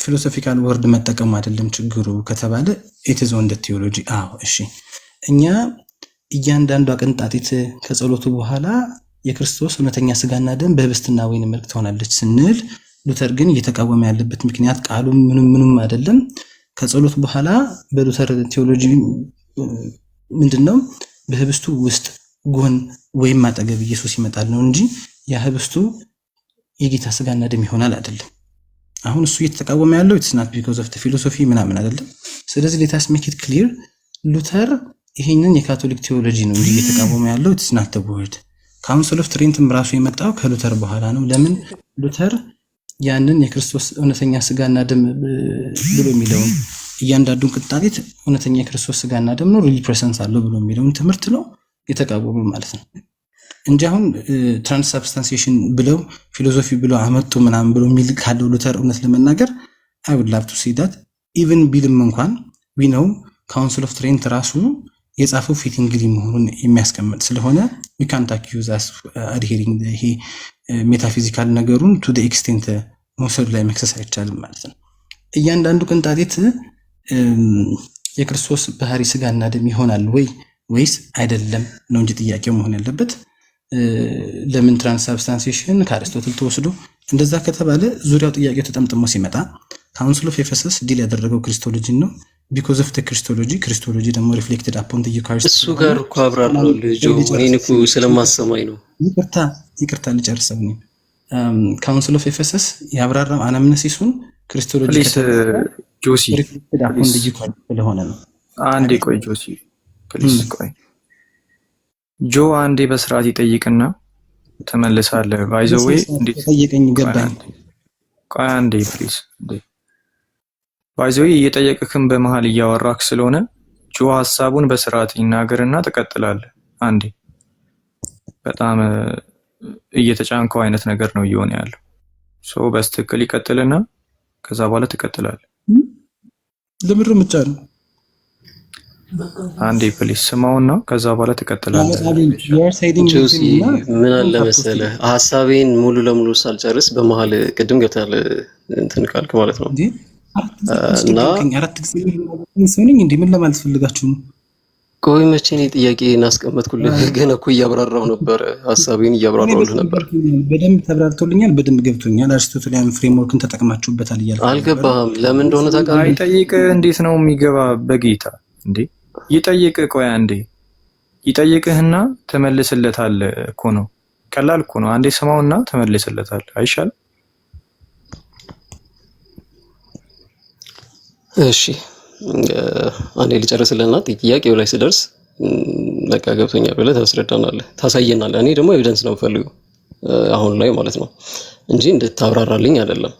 ፊሎሶፊካል ወርድ መጠቀሙ አይደለም ችግሩ ከተባለ it is on the theology። አዎ እሺ እኛ እያንዳንዱ ቅንጣጢት ከጸሎቱ በኋላ የክርስቶስ እውነተኛ ስጋና ደም በህብስትና ወይን መልክ ትሆናለች ስንል ሉተር ግን እየተቃወመ ያለበት ምክንያት ቃሉ ምንም አይደለም። ከጸሎት በኋላ በሉተር ቴዎሎጂ ምንድነው በህብስቱ ውስጥ ጎን ወይም አጠገብ ኢየሱስ ይመጣል ነው እንጂ ያ ህብስቱ የጌታ ስጋና ደም ይሆናል አይደለም። አሁን እሱ እየተቃወመ ያለው ኢትስ ናት ቢኮዝ ኦፍ ዘ ፊሎሶፊ ምናምን አይደለም። ስለዚህ ሌታስ ሜክ ኢት ክሊር ሉተር ይሄንን የካቶሊክ ቴዎሎጂ ነው እንጂ እየተቃወመ ያለው ኢትስ ናት ዘ ወርድ። ካውንስል ኦፍ ትሬንትም ራሱ የመጣው ከሉተር በኋላ ነው። ለምን ሉተር ያንን የክርስቶስ እውነተኛ ስጋና ደም ብሎ የሚለውን እያንዳንዱን ቅጣት እውነተኛ የክርስቶስ ስጋና ደም ነው ሪፕሬዘንት አለው ብሎ የሚለውን ትምህርት ነው የተቃወሙ ማለት ነው እንጂ አሁን ትራንስሳብስታንሲዬሽን ብለው ፊሎሶፊ ብለው አመጡ ምናምን ብሎ የሚል ካለው ሉተር እውነት ለመናገር አይ ውድ ላቭ ቱ ሲ ዳት ኢቭን ቢልም እንኳን ዊ ነው ካውንስል ኦፍ ትሬንት ራሱ የጻፈው ፊቲንግሊ መሆኑን የሚያስቀምጥ ስለሆነ ዊ ካንት አኪዩዝ አስ አድሄሪንግ ይሄ ሜታፊዚካል ነገሩን ቱ ዘ ኤክስቴንት መውሰዱ ላይ መክሰስ አይቻልም ማለት ነው። እያንዳንዱ ቅንጣቴት የክርስቶስ ባህሪ ስጋና ደም ይሆናል ወይስ አይደለም ነው እንጂ ጥያቄው መሆን ያለበት። ለምን ትራንስሳብስታንሲዬሽን ከአርስቶትል ተወስዶ እንደዛ ከተባለ ዙሪያው ጥያቄው ተጠምጥሞ ሲመጣ ካውንስል ኦፍ ኤፌሰስ ዲል ያደረገው ክሪስቶሎጂን ነው። ቢኮዝ ኦፍ ክሪስቶሎጂ ደግሞ ሪፍሌክትድ አፖን ዘ ዩካሪስት እሱ ጋር እኮ አብራራው ልጅ እኔን እኮ ስለማሰማኝ ነው። ይቅርታ ልጨርሰው። ካውንስል ኦፍ ኤፌሰስ ያብራራው አናምነሲሱን ክሪስቶሎጂ ጆሲ ሪፍሌክትድ አፖን ዘ ዩካሪስት ስለሆነ ነው። አንዴ ቆይ ጆሲ ፕሊዝ ቆይ ጆ አንዴ በስርዓት ይጠይቅና ተመልሳለህ። ባይ ዘ ዌይ እንዴት ጠይቀኝ ገባኝ። ቆይ አንዴ ፕሊዝ ባይ ዘ ዌይ እየጠየቅክም በመሃል እያወራክ ስለሆነ ጆ ሐሳቡን በስርዓት ይናገርና ትቀጥላለህ። አንዴ በጣም እየተጫንከው አይነት ነገር ነው እየሆነ ያለው። ሶ በስትክክል ይቀጥልና ከዛ በኋላ ትቀጥላለህ። ለምድር ምጫ ነው። አንዴ ፕሊስ ስማውና ከዛ በኋላ ትቀጥላለህ። ጆሲ ምን አለ መሰለህ ሐሳቤን ሙሉ ለሙሉ ሳልጨርስ በመሃል ቅድም ገብታል እንትን ካልክ ማለት ነው እና አራት ጊዜ ሰውኝ እንዴ ምን ለማለት ፈልጋችሁ ነው? ቆይ መቼ ነው ጥያቄ እናስቀመጥኩልህ? ገና እኮ እያብራራው ነበር፣ ሐሳቤን እያብራራውልህ ነበር። በደንብ ተብራርቶልኛል፣ በደንብ ገብቶኛል። አሪስቶቴሊያን ፍሬምወርክን ተጠቅማችሁበታል እያልኩ አልገባህም። ለምን እንደሆነ ታውቃለህ? አይጠይቅ እንዴት ነው የሚገባ በጌታ እንዴ? ይጠይቅ ቆይ አንዴ ይጠይቅህና ተመልስለታለህ እኮ ነው። ቀላል እኮ ነው። አንዴ ስማውና ተመልስለታለህ አይሻልም? እሺ አንዴ ልጨርስልህና ጥያቄው ላይ ስደርስ በቃ ገብቶኛል ብለህ ታስረዳናለህ፣ ታሳየናለህ። እኔ ደግሞ ኤቪደንስ ነው የምፈልገው አሁን ላይ ማለት ነው እንጂ እንድታብራራልኝ አይደለም።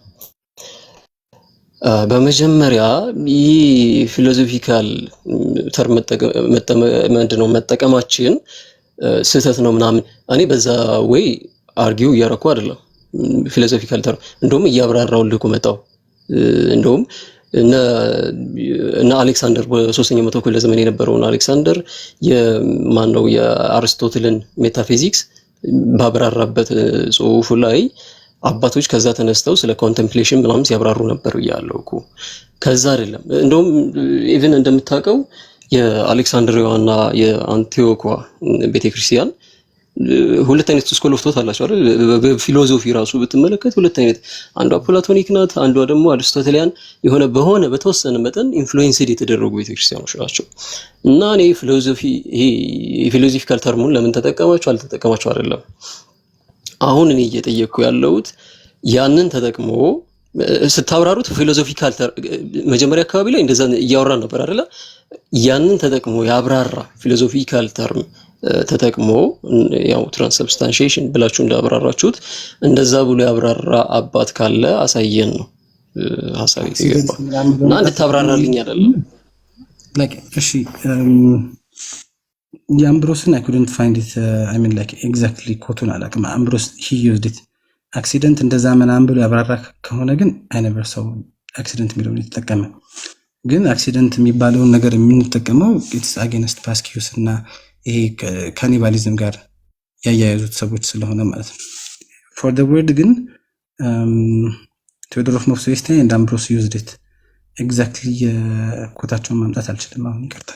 በመጀመሪያ ይህ ፊሎዞፊካል ተርም መጠቀማችን ስህተት ነው ምናምን እኔ በዛ ወይ አርጊው እያረኩ አይደለም። ፊሎዞፊካል ተርም እንደውም እያብራራውልህ እኮ መጣው። እንደውም እና አሌክሳንደር በ3ኛው መቶ ክፍለ ዘመን የነበረውን አሌክሳንደር የማነው የአርስቶትልን ሜታፊዚክስ ባብራራበት ጽሁፉ ላይ አባቶች ከዛ ተነስተው ስለ ኮንቴምፕሌሽን ምናምን ሲያብራሩ ነበር ያለው እኮ። ከዛ አይደለም እንደውም ኢቭን እንደምታውቀው የአሌክሳንድሪያና የአንቲዮኳ ቤተክርስቲያን ሁለት አይነት ስኮል ኦፍ ቶት አላቸው አይደል? በፊሎሶፊ ራሱ ብትመለከት ሁለት አይነት፣ አንዷ ፕላቶኒክ ናት፣ አንዷ ደግሞ አሪስቶቴሊያን በሆነ በተወሰነ መጠን ኢንፍሉዌንስድ የተደረጉ ቤተክርስቲያኖች ናቸው። እና እኔ ፊሎዞፊካል ተርሙን ለምን ተጠቀማቸው አልተጠቀማቸው አይደለም አሁን እኔ እየጠየቅኩ ያለሁት ያንን ተጠቅሞ ስታብራሩት ፊሎዞፊካል መጀመሪያ አካባቢ ላይ እንደዛ እያወራን ነበር አይደለ? ያንን ተጠቅሞ ያብራራ ፊሎዞፊካል ተርም ተጠቅሞ ያው ትራንስሳብስታንሺዬሽን ብላችሁ እንዳብራራችሁት እንደዛ ብሎ ያብራራ አባት ካለ አሳየን ነው ሐሳቤ ሲገባ እና እንድታብራራልኝ አይደለም። እሺ የአምብሮስን I couldn't find it I mean like exactly ኮቱን አላውቅም። አምብሮስ he used it አክሲደንት እንደዛ ምናምን ብሎ ያብራራ ከሆነ ግን I never saw አክሲደንት የሚለውን የተጠቀመ። ግን አክሲደንት የሚባለውን ነገር የምንጠቀመው it's against ፓስኪዩስ እና ይሄ ካኒባሊዝም ጋር ያያያዙት ሰዎች ስለሆነ ማለት ነው። for the word ግን ቴዎዶር ኦፍ ሞክስዌስታይን and አምብሮስ used it exactly ኮታቸውን ማምጣት አልችልም አሁን ይቅርታ።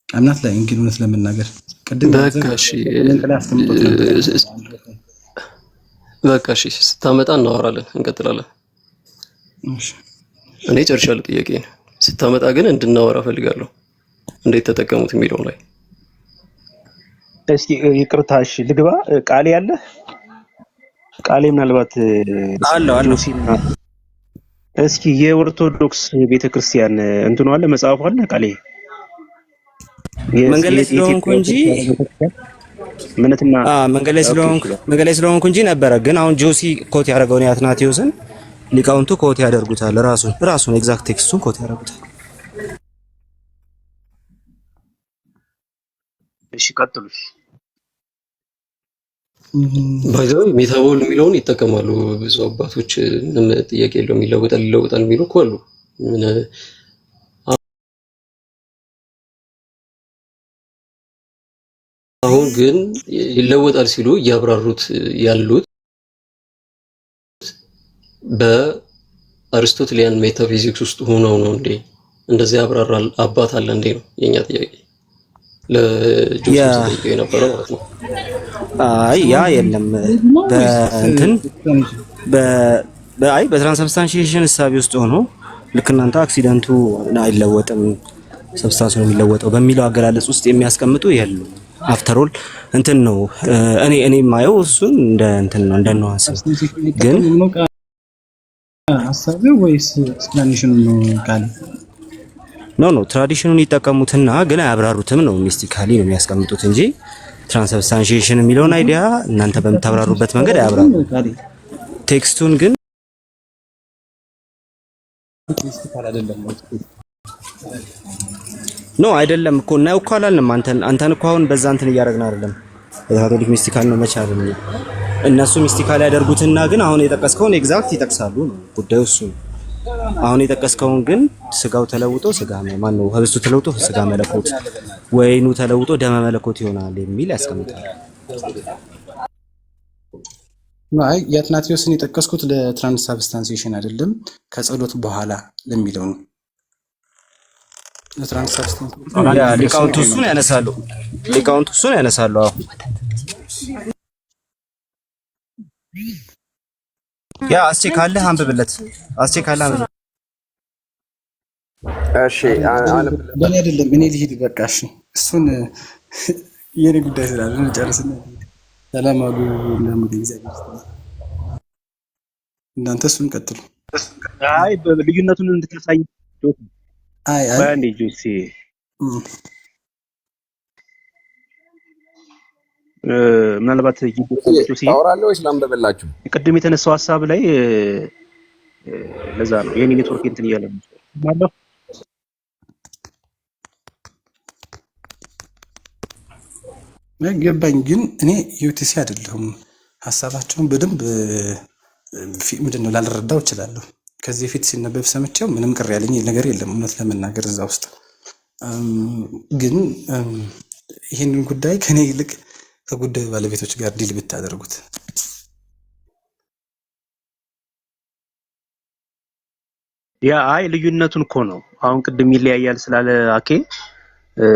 አምናት ላይ እንግዲህ እውነት ለመናገር ቀደም በቃ እሺ ስታመጣ እናወራለን፣ እንቀጥላለን። እሺ እኔ ጨርሻለሁ ጥያቄን። ስታመጣ ግን እንድናወራ ፈልጋለሁ እንዴት ተጠቀሙት የሚለው ላይ እስኪ ይቅርታ፣ እሺ ልግባ። ቃሌ ያለ ቃሌ ምናልባት አለው ጆሲና እስኪ የኦርቶዶክስ ቤተክርስቲያን እንትኑ አለ መጽሐፉ አለ ቃሌ መንገድ ላይ ስለሆንኩ እንጂ ምንትና መንገድ ላይ ስለሆንኩ እንጂ ነበረ። ግን አሁን ጆሲ ኮት ያደረገውን የአትናቴዎስን ሊቃውንቱ ኮት ያደርጉታል። ራሱን ኤግዛክት ቴክስቱን ኮት ያደርጉታል። እሺ ቀጥሉ። ባይዘው ሜታቦል የሚለውን ይጠቀማሉ ብዙ አባቶች። ምንም ጥያቄ የለውም። ይለወጣል የሚሉ እኮ አሉ። አሁን ግን ይለወጣል ሲሉ እያብራሩት ያሉት በአሪስቶትሊያን ሜታፊዚክስ ውስጥ ሆነው ነው እንዴ? እንደዚህ ያብራራል አባት አለ እንዴ ነው የኛ ጥያቄ። ለጆሲ ተጠይቆ የነበረው ማለት ነው። አይ ያ የለም በትራንስብስታንሺዬሽን እሳቤ ውስጥ ሆኖ ልክ እናንተ አክሲደንቱ አይለወጥም ሰብስታንሱ ነው የሚለወጠው በሚለው አገላለጽ ውስጥ የሚያስቀምጡ የሉ። አፍተር ኦል እንትን ነው እኔ ማየው እሱን እንደ እንትን ነው እንደ ኑዋንስ ግን ሐሳቤው ወይስ ኤክስፕላኔሽኑ ነው ቃል ኖ ትራዲሽኑን ይጠቀሙትና ግን አያብራሩትም ነው ሚስቲካሊ ነው የሚያስቀምጡት እንጂ ትራንስብስታንሺዬሽን የሚለውን አይዲያ እናንተ በምታብራሩበት መንገድ አያብራሩ። ቴክስቱን ግን ሚስቲካል አይደለም ኖ አይደለም እኮ እና እኮ አላልንም። አንተን እኮ አሁን በዛ እንትን እያደረግን አይደለም። ካቶሊክ ሚስቲካል ነው መቻል ነው እነሱ ሚስቲካል ያደርጉትና ግን አሁን የጠቀስከውን ኤግዛክት ይጠቅሳሉ ነው ጉዳዩ እሱ። አሁን የጠቀስከውን ግን ስጋው ተለውጦ ስጋ ማን ነው ህብስቱ ተለውጦ ስጋ መለኮት ወይኑ ተለውጦ ደመ መለኮት ይሆናል የሚል ያስቀምጣል። አይ የአትናቴዎስን የጠቀስኩት ለትራንስብስታንሺዬሽን አይደለም ከጸሎት በኋላ ለሚለው ነው። ሊቃውንቱ እሱን ያነሳሉ። ያ አስቼ ካለህ አንብብለት። እሺ በእኔ አይደለም እኔ ልሂድ በቃ። እሺ እሱን የኔ ጉዳይ ስላለ እንጨርስና ሰላም አሉ ለሙዲ እግዚአብሔር እናንተ እሱን ቀጥሉ። አይ ልዩነቱን እንድታሳይ ባንዴ ጆሲ ምናልባት ጆሲ ታወራለህ ወይስ ላንብብላችሁ? ቅድም የተነሳው ሐሳብ ላይ ለዛ ነው የኔ ኔትወርክ እንትን እያለ ነው ማለት ገባኝ። ግን እኔ ዩቲሲ አይደለሁም ሐሳባቸውን በደንብ ምንድነው ላልረዳው እችላለሁ። ከዚህ በፊት ሲነበብ ሰምቼው ምንም ቅር ያለኝ ነገር የለም እውነት ለመናገር እዛ ውስጥ ግን ይሄንን ጉዳይ ከኔ ይልቅ ከጉዳዩ ባለቤቶች ጋር ዲል ብታደርጉት። ያ አይ ልዩነቱን እኮ ነው አሁን ቅድም ይለያያል ስላለ አኬ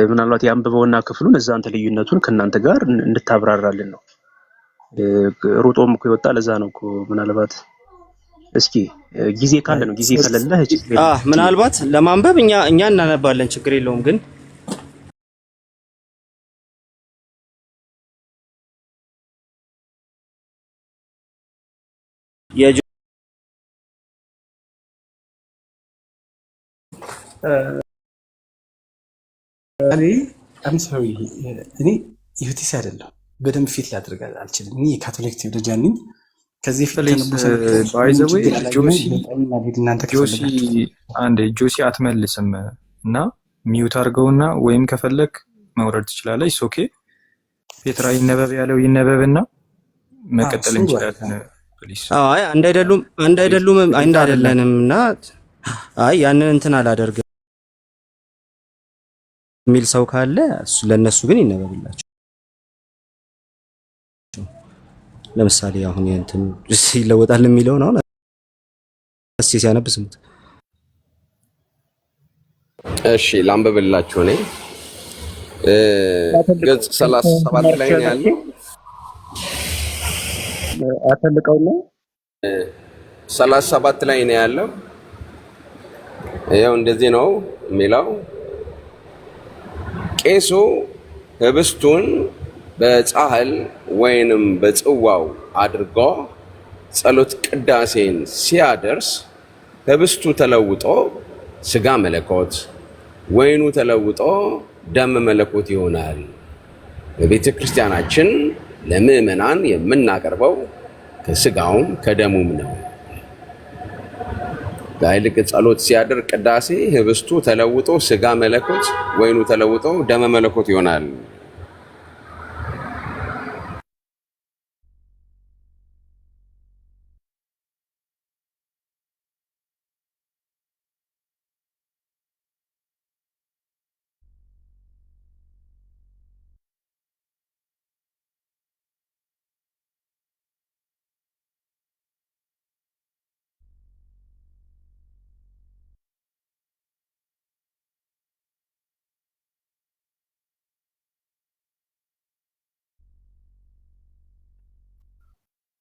ምናልባት ያንብበውና ክፍሉን እዛ አንተ ልዩነቱን ከናንተ ጋር እንድታብራራልን ነው። ሩጦም እኮ ይወጣ ለዛ ነው እኮ ምናልባት እስኪ ጊዜ ካለ ነው ጊዜ ከሌለ ምናልባት ለማንበብ እኛ እናነባለን ችግር የለውም። ግን እኔ ዩቲሲ አይደለም በደንብ ፊት ላድርግ አልችልም። እኔ የካቶሊክ ቴዎሎጂ ነኝ። ከዚህ ፊት ጆሲ አትመልስም እና ሚዩት አድርገውና ወይም ከፈለግ መውረድ ትችላለህ። ኦኬ ፔትራ ይነበብ ያለው ይነበብና መቀጠል እንችላለን። አይ አንድ አይደለንም እና አይ ያንን እንትን አላደርግም የሚል ሰው ካለ እሱ ለነሱ ግን ይነበብላቸው። ለምሳሌ አሁን እንትን ይለወጣል የሚለው ነው እስቲ ሲያነብ ስሙት። እሺ ላንብብላችሁ። እኔ ገጽ 37 ላይ ነው ያለው። አተልቀውና 37 ላይ ነው ያለው። ይኸው እንደዚህ ነው የሚለው ቄሱ ህብስቱን በጻሕል ወይንም በጽዋው አድርጎ ጸሎት ቅዳሴን ሲያደርስ ህብስቱ ተለውጦ ስጋ መለኮት፣ ወይኑ ተለውጦ ደም መለኮት ይሆናል። በቤተ ክርስቲያናችን ለምእመናን የምናቀርበው ከስጋውም ከደሙም ነው። ጻሕል ጸሎት ሲያደርግ ቅዳሴ ህብስቱ ተለውጦ ስጋ መለኮት፣ ወይኑ ተለውጦ ደም መለኮት ይሆናል።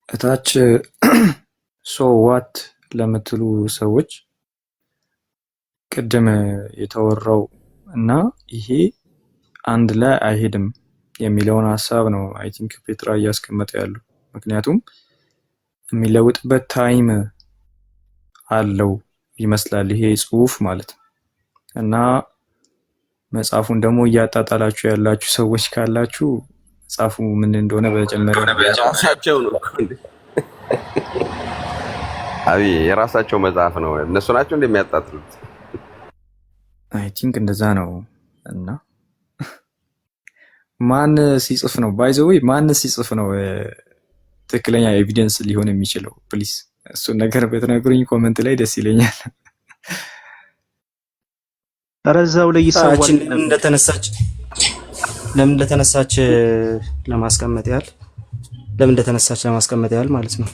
እታች ሶ ዋት ለምትሉ ሰዎች ቅድም የተወራው እና ይሄ አንድ ላይ አይሄድም የሚለውን ሀሳብ ነው አይ ቲንክ ፔትራ እያስቀመጠ ያለው። ምክንያቱም የሚለውጥበት ታይም አለው ይመስላል ይሄ ጽሁፍ ማለት ነው። እና መጽሐፉን ደግሞ እያጣጣላችሁ ያላችሁ ሰዎች ካላችሁ መጽሐፉ ምን እንደሆነ በመጀመሪያ የራሳቸው ነው። አብይ የራሳቸው መጽሐፍ ነው። እነሱ ናቸው እንደሚያጣጥሉት። አይ ቲንክ እንደዛ ነው። እና ማን ሲጽፍ ነው ባይ ዘ ዌይ ማን ሲጽፍ ነው ትክክለኛ ኤቪደንስ ሊሆን የሚችለው? ፕሊዝ እሱን ነገር በተናገሩኝ ኮሜንት ላይ ደስ ይለኛል። ረዛው ላይ ይሰዋል ለምን እንደተነሳች ለማስቀመጥ ያህል ማለት ነው።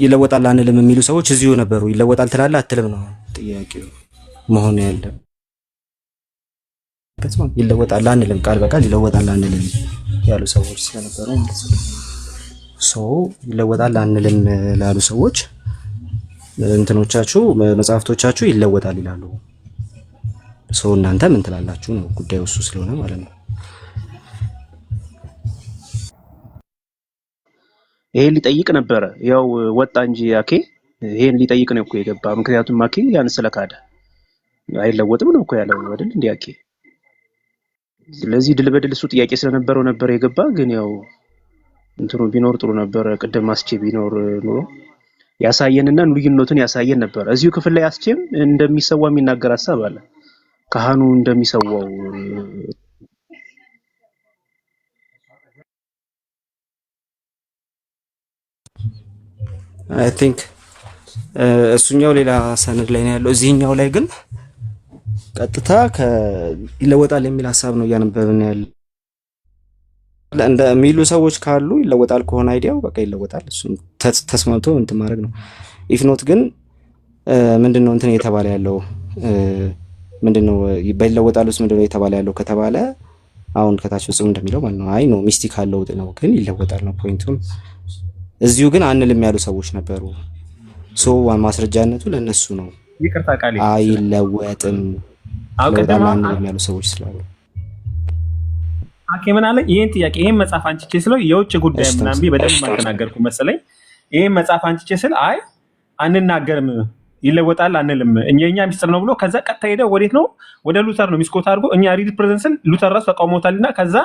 ይለወጣል አንልም የሚሉ ሰዎች እዚሁ ነበሩ። ይለወጣል ትላለህ አትልም ነው ጥያቄው መሆን ያለ። ይለወጣል አንልም ቃል በቃል ይለወጣል አንልም ያሉ ሰዎች ስለነበሩ ይለወጣል አንልም ላሉ ሰዎች እንትኖቻችሁ መጽሐፍቶቻችሁ ይለወጣል ይላሉ። እናንተ ምን ትላላችሁ ነው ጉዳዩ እሱ ስለሆነ ማለት ነው። ይሄን ሊጠይቅ ነበረ ያው ወጣ እንጂ አኬ ይሄን ሊጠይቅ ነው እኮ የገባ። ምክንያቱም አኬ ያን ስለካደ አይለወጥም ነው እኮ ያለው አይደል እንዴ አኬ። ስለዚህ ድል በድል እሱ ጥያቄ ስለነበረው ነበር የገባ። ግን ያው እንትኑ ቢኖር ጥሩ ነበር። ቅድም አስቼ ቢኖር ኑሮ ያሳየንና ልዩነቱን ያሳየን ነበር። እዚሁ ክፍል ላይ አስቼም እንደሚሰዋ የሚናገር ሐሳብ አለ። ካህኑ እንደሚሰዋው አይ ቲንክ እሱኛው ሌላ ሰነድ ላይ ነው ያለው። እዚህኛው ላይ ግን ቀጥታ ይለወጣል የሚል ሐሳብ ነው እያነበብን ያለው። እንደሚሉ ሰዎች ካሉ ይለወጣል ከሆነ አይዲያው በቃ ይለወጣል። እሱም ተስማምቶ እንትን ማድረግ ነው። ኢፍ ኖት ግን ምንድነው እንትን እየተባለ ያለው ምንድነው ይለወጣል ውስጥ ምንድነው እየተባለ ያለው ከተባለ አሁን ከታች ፍጹም እንደሚለው ማለት ነው። አይ ነው ሚስቲካል ለውጥ ነው ግን ይለወጣል ነው ፖይንቱን። እዚሁ ግን አንልም ያሉ ሰዎች ነበሩ። ማስረጃነቱ ለነሱ ነው። ይቅርታ ቃሌ አይለወጥም አንልም ያሉ ሰዎች ስላሉ አኬ ምን አለ? ይሄን ጥያቄ ይሄን መጽሐፍ አንቺቼ ስለው የውጭ ጉዳይ ምናምን በደንብ አልተናገርኩም መሰለኝ። ይሄን መጽሐፍ አንቺቼ ስል አይ አንናገርም ይለወጣል አንልም እኛ ሚስጥር ነው ብሎ ከዛ ቀጥታ ሄደ ወዴት ነው? ወደ ሉተር ነው ሚስኮት አድርጎ እኛ ሪድ ፕሬዘንስን ሉተር ራሱ ተቃውሞታልና ከዛ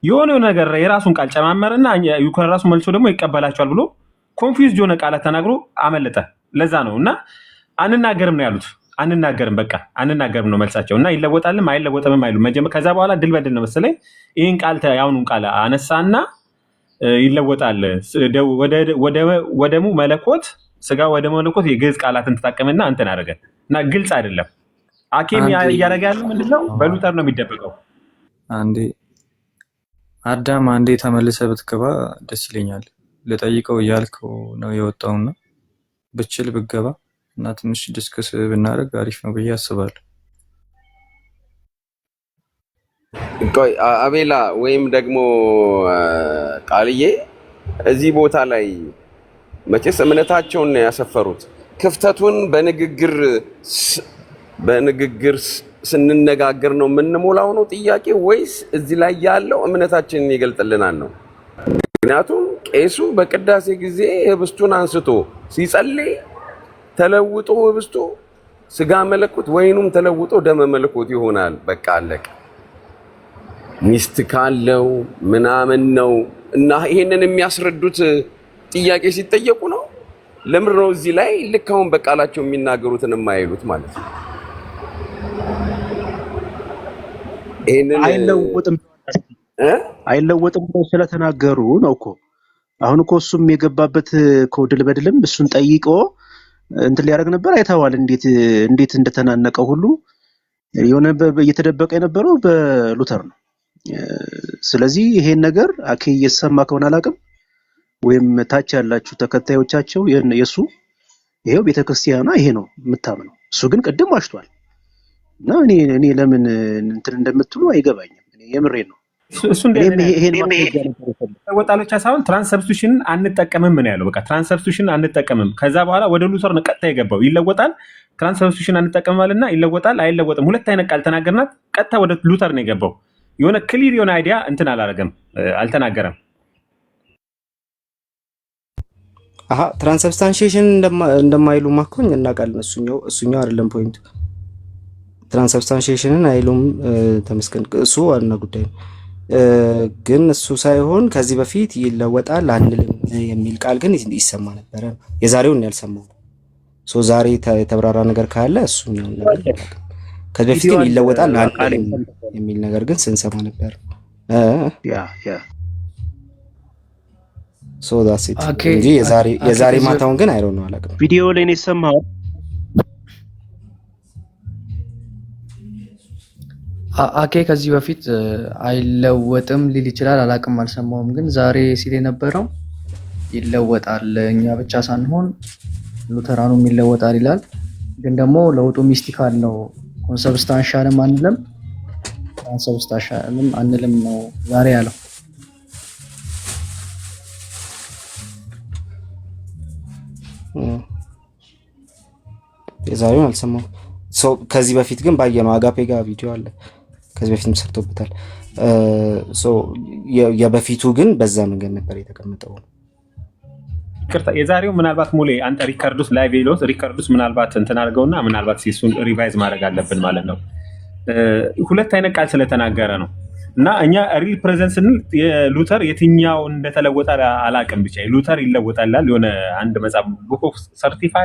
የሆነ ነገር የራሱን ቃል ጨማመረና ዩክሬን ራሱ መልሶ ደግሞ ይቀበላቸዋል ብሎ ኮንፊውዝድ የሆነ ቃላት ተናግሮ አመለጠ። ለዛ ነውና አንናገርም ነው ያሉት። አንናገርም በቃ አንናገርም ነው መልሳቸውና ይለወጣልም አይለወጥም አይሉ መጀመር ከዛ በኋላ ድል በድል ነው መሰለኝ ይሄን ቃል ያውኑን ቃል አነሳና ይለወጣል ወደሙ መለኮት ስጋ ወደ መለኮት የግዕዝ ቃላትን ተጠቀመና እንትን አደረገ እና ግልጽ አይደለም። አኬም ያያረጋ ያለው ምንድነው? በሉተር ነው የሚደበቀው። አንዴ አዳም አንዴ ተመልሰ ብትገባ ደስ ይለኛል። ልጠይቀው እያልከው ነው የወጣውና ብችል ብገባ እና ትንሽ ዲስከስ ብናደርግ አሪፍ ነው ብዬ አስባለሁ። ቆይ አቤላ ወይም ደግሞ ቃልዬ እዚህ ቦታ ላይ መቼስ እምነታቸውን ያሰፈሩት ክፍተቱን በንግግር ስንነጋገር ነው የምንሞላው ነው ጥያቄ ወይስ እዚህ ላይ ያለው እምነታችንን ይገልጥልናል ነው? ምክንያቱም ቄሱ በቅዳሴ ጊዜ ህብስቱን አንስቶ ሲጸልይ ተለውጦ ህብስቱ ስጋ መለኮት ወይኑም ተለውጦ ደመ መለኮት ይሆናል። በቃ አለቀ። ሚስት ካለው ምናምን ነው እና ይሄንን የሚያስረዱት ጥያቄ ሲጠየቁ ነው። ለምን ነው እዚህ ላይ ልክ አሁን በቃላቸው የሚናገሩትን የማይሉት ማለት ነው? ይሄንን አይለወጥም ስለተናገሩ ነው እኮ። አሁን እኮ እሱም የገባበት ኮድል በድልም እሱን ጠይቆ እንትን ሊያደርግ ነበር። አይተዋል እንዴት እንደተናነቀው ሁሉ የሆነ እየተደበቀ የነበረው በሉተር ነው። ስለዚህ ይሄን ነገር አኬ እየሰማ ከሆነ አላውቅም፣ ወይም ታች ያላችሁ ተከታዮቻቸው የሱ ይሄው ቤተክርስቲያኗ ይሄ ነው የምታምነው። እሱ ግን ቅድም ዋሽቷል እና እኔ ለምን እንትን እንደምትሉ አይገባኝም። የምሬን ነው። እሱ እንደወጣለቻ ሳይሆን ትራንስሰብስቲቱሽን አንጠቀምም ምን ያለው በቃ ትራንስሰብስቲቱሽን አንጠቀምም። ከዛ በኋላ ወደ ሉተር ነው ቀጥታ የገባው። ይለወጣል ትራንስሰብስቲቱሽን አንጠቀምም አለና ይለወጣል አይለወጥም ሁለት አይነት ቃል ተናገርናት። ቀጥታ ወደ ሉተር ነው የገባው። የሆነ ክሊር የሆነ አይዲያ እንትን አላረገም አልተናገረም። ትራንስሰብስታንሺዬሽን እንደማይሉ ማኮኝ እናውቃለን። እሱኛው አይደለም ፖይንቱ። ትራንስሰብስታንሺዬሽንን አይሉም ተመስገን፣ እሱ ዋና ጉዳይ ነው። ግን እሱ ሳይሆን ከዚህ በፊት ይለወጣል አንልም የሚል ቃል ግን ይሰማ ነበረ። የዛሬውን ያልሰማው ዛሬ የተብራራ ነገር ካለ እሱኛው ነገር ከዚህ በፊት ግን ይለወጣል አንልም የሚል ነገር ግን ስንሰማ ነበር። ዳስ ኢት እንጂ የዛሬ ማታውን ግን አይሮ ነው አላውቅም። ቪዲዮ ላይ ነው የሰማው። አኬ ከዚህ በፊት አይለወጥም ሊል ይችላል፣ አላውቅም፣ አልሰማውም። ግን ዛሬ ሲል የነበረው ይለወጣል፣ እኛ ብቻ ሳንሆን ሉተራኑም ይለወጣል ይላል። ግን ደግሞ ለውጡ ሚስቲካል ነው። ኮንሰብስታንሻልም አንልም ትራንስሰብስታንሻልም አንልም ነው ዛሬ ያለው። የዛሬውን አልሰማሁም። ከዚህ በፊት ግን ባየነው አጋፔ ጋር ቪዲዮ አለ፣ ከዚህ በፊትም ሰርቶበታል። የበፊቱ ግን በዛ መንገድ ነበር የተቀመጠው። ይቅርታ የዛሬው ምናልባት ሙሌ አንተ ሪካርዶስ ላይቭ ቬሎስ ሪካርዶስ ምናልባት እንትን አድርገውና ምናልባት እሱን ሪቫይዝ ማድረግ አለብን ማለት ነው። ሁለት አይነት ቃል ስለተናገረ ነው እና እኛ ሪል ፕሬዘንስ ስንል የሉተር የትኛው እንደተለወጠ አላውቅም፣ ብቻ ሉተር ይለወጣል የሆነ አንድ መጽሐፍ ቡክ ኦፍ ሰርቲፋይ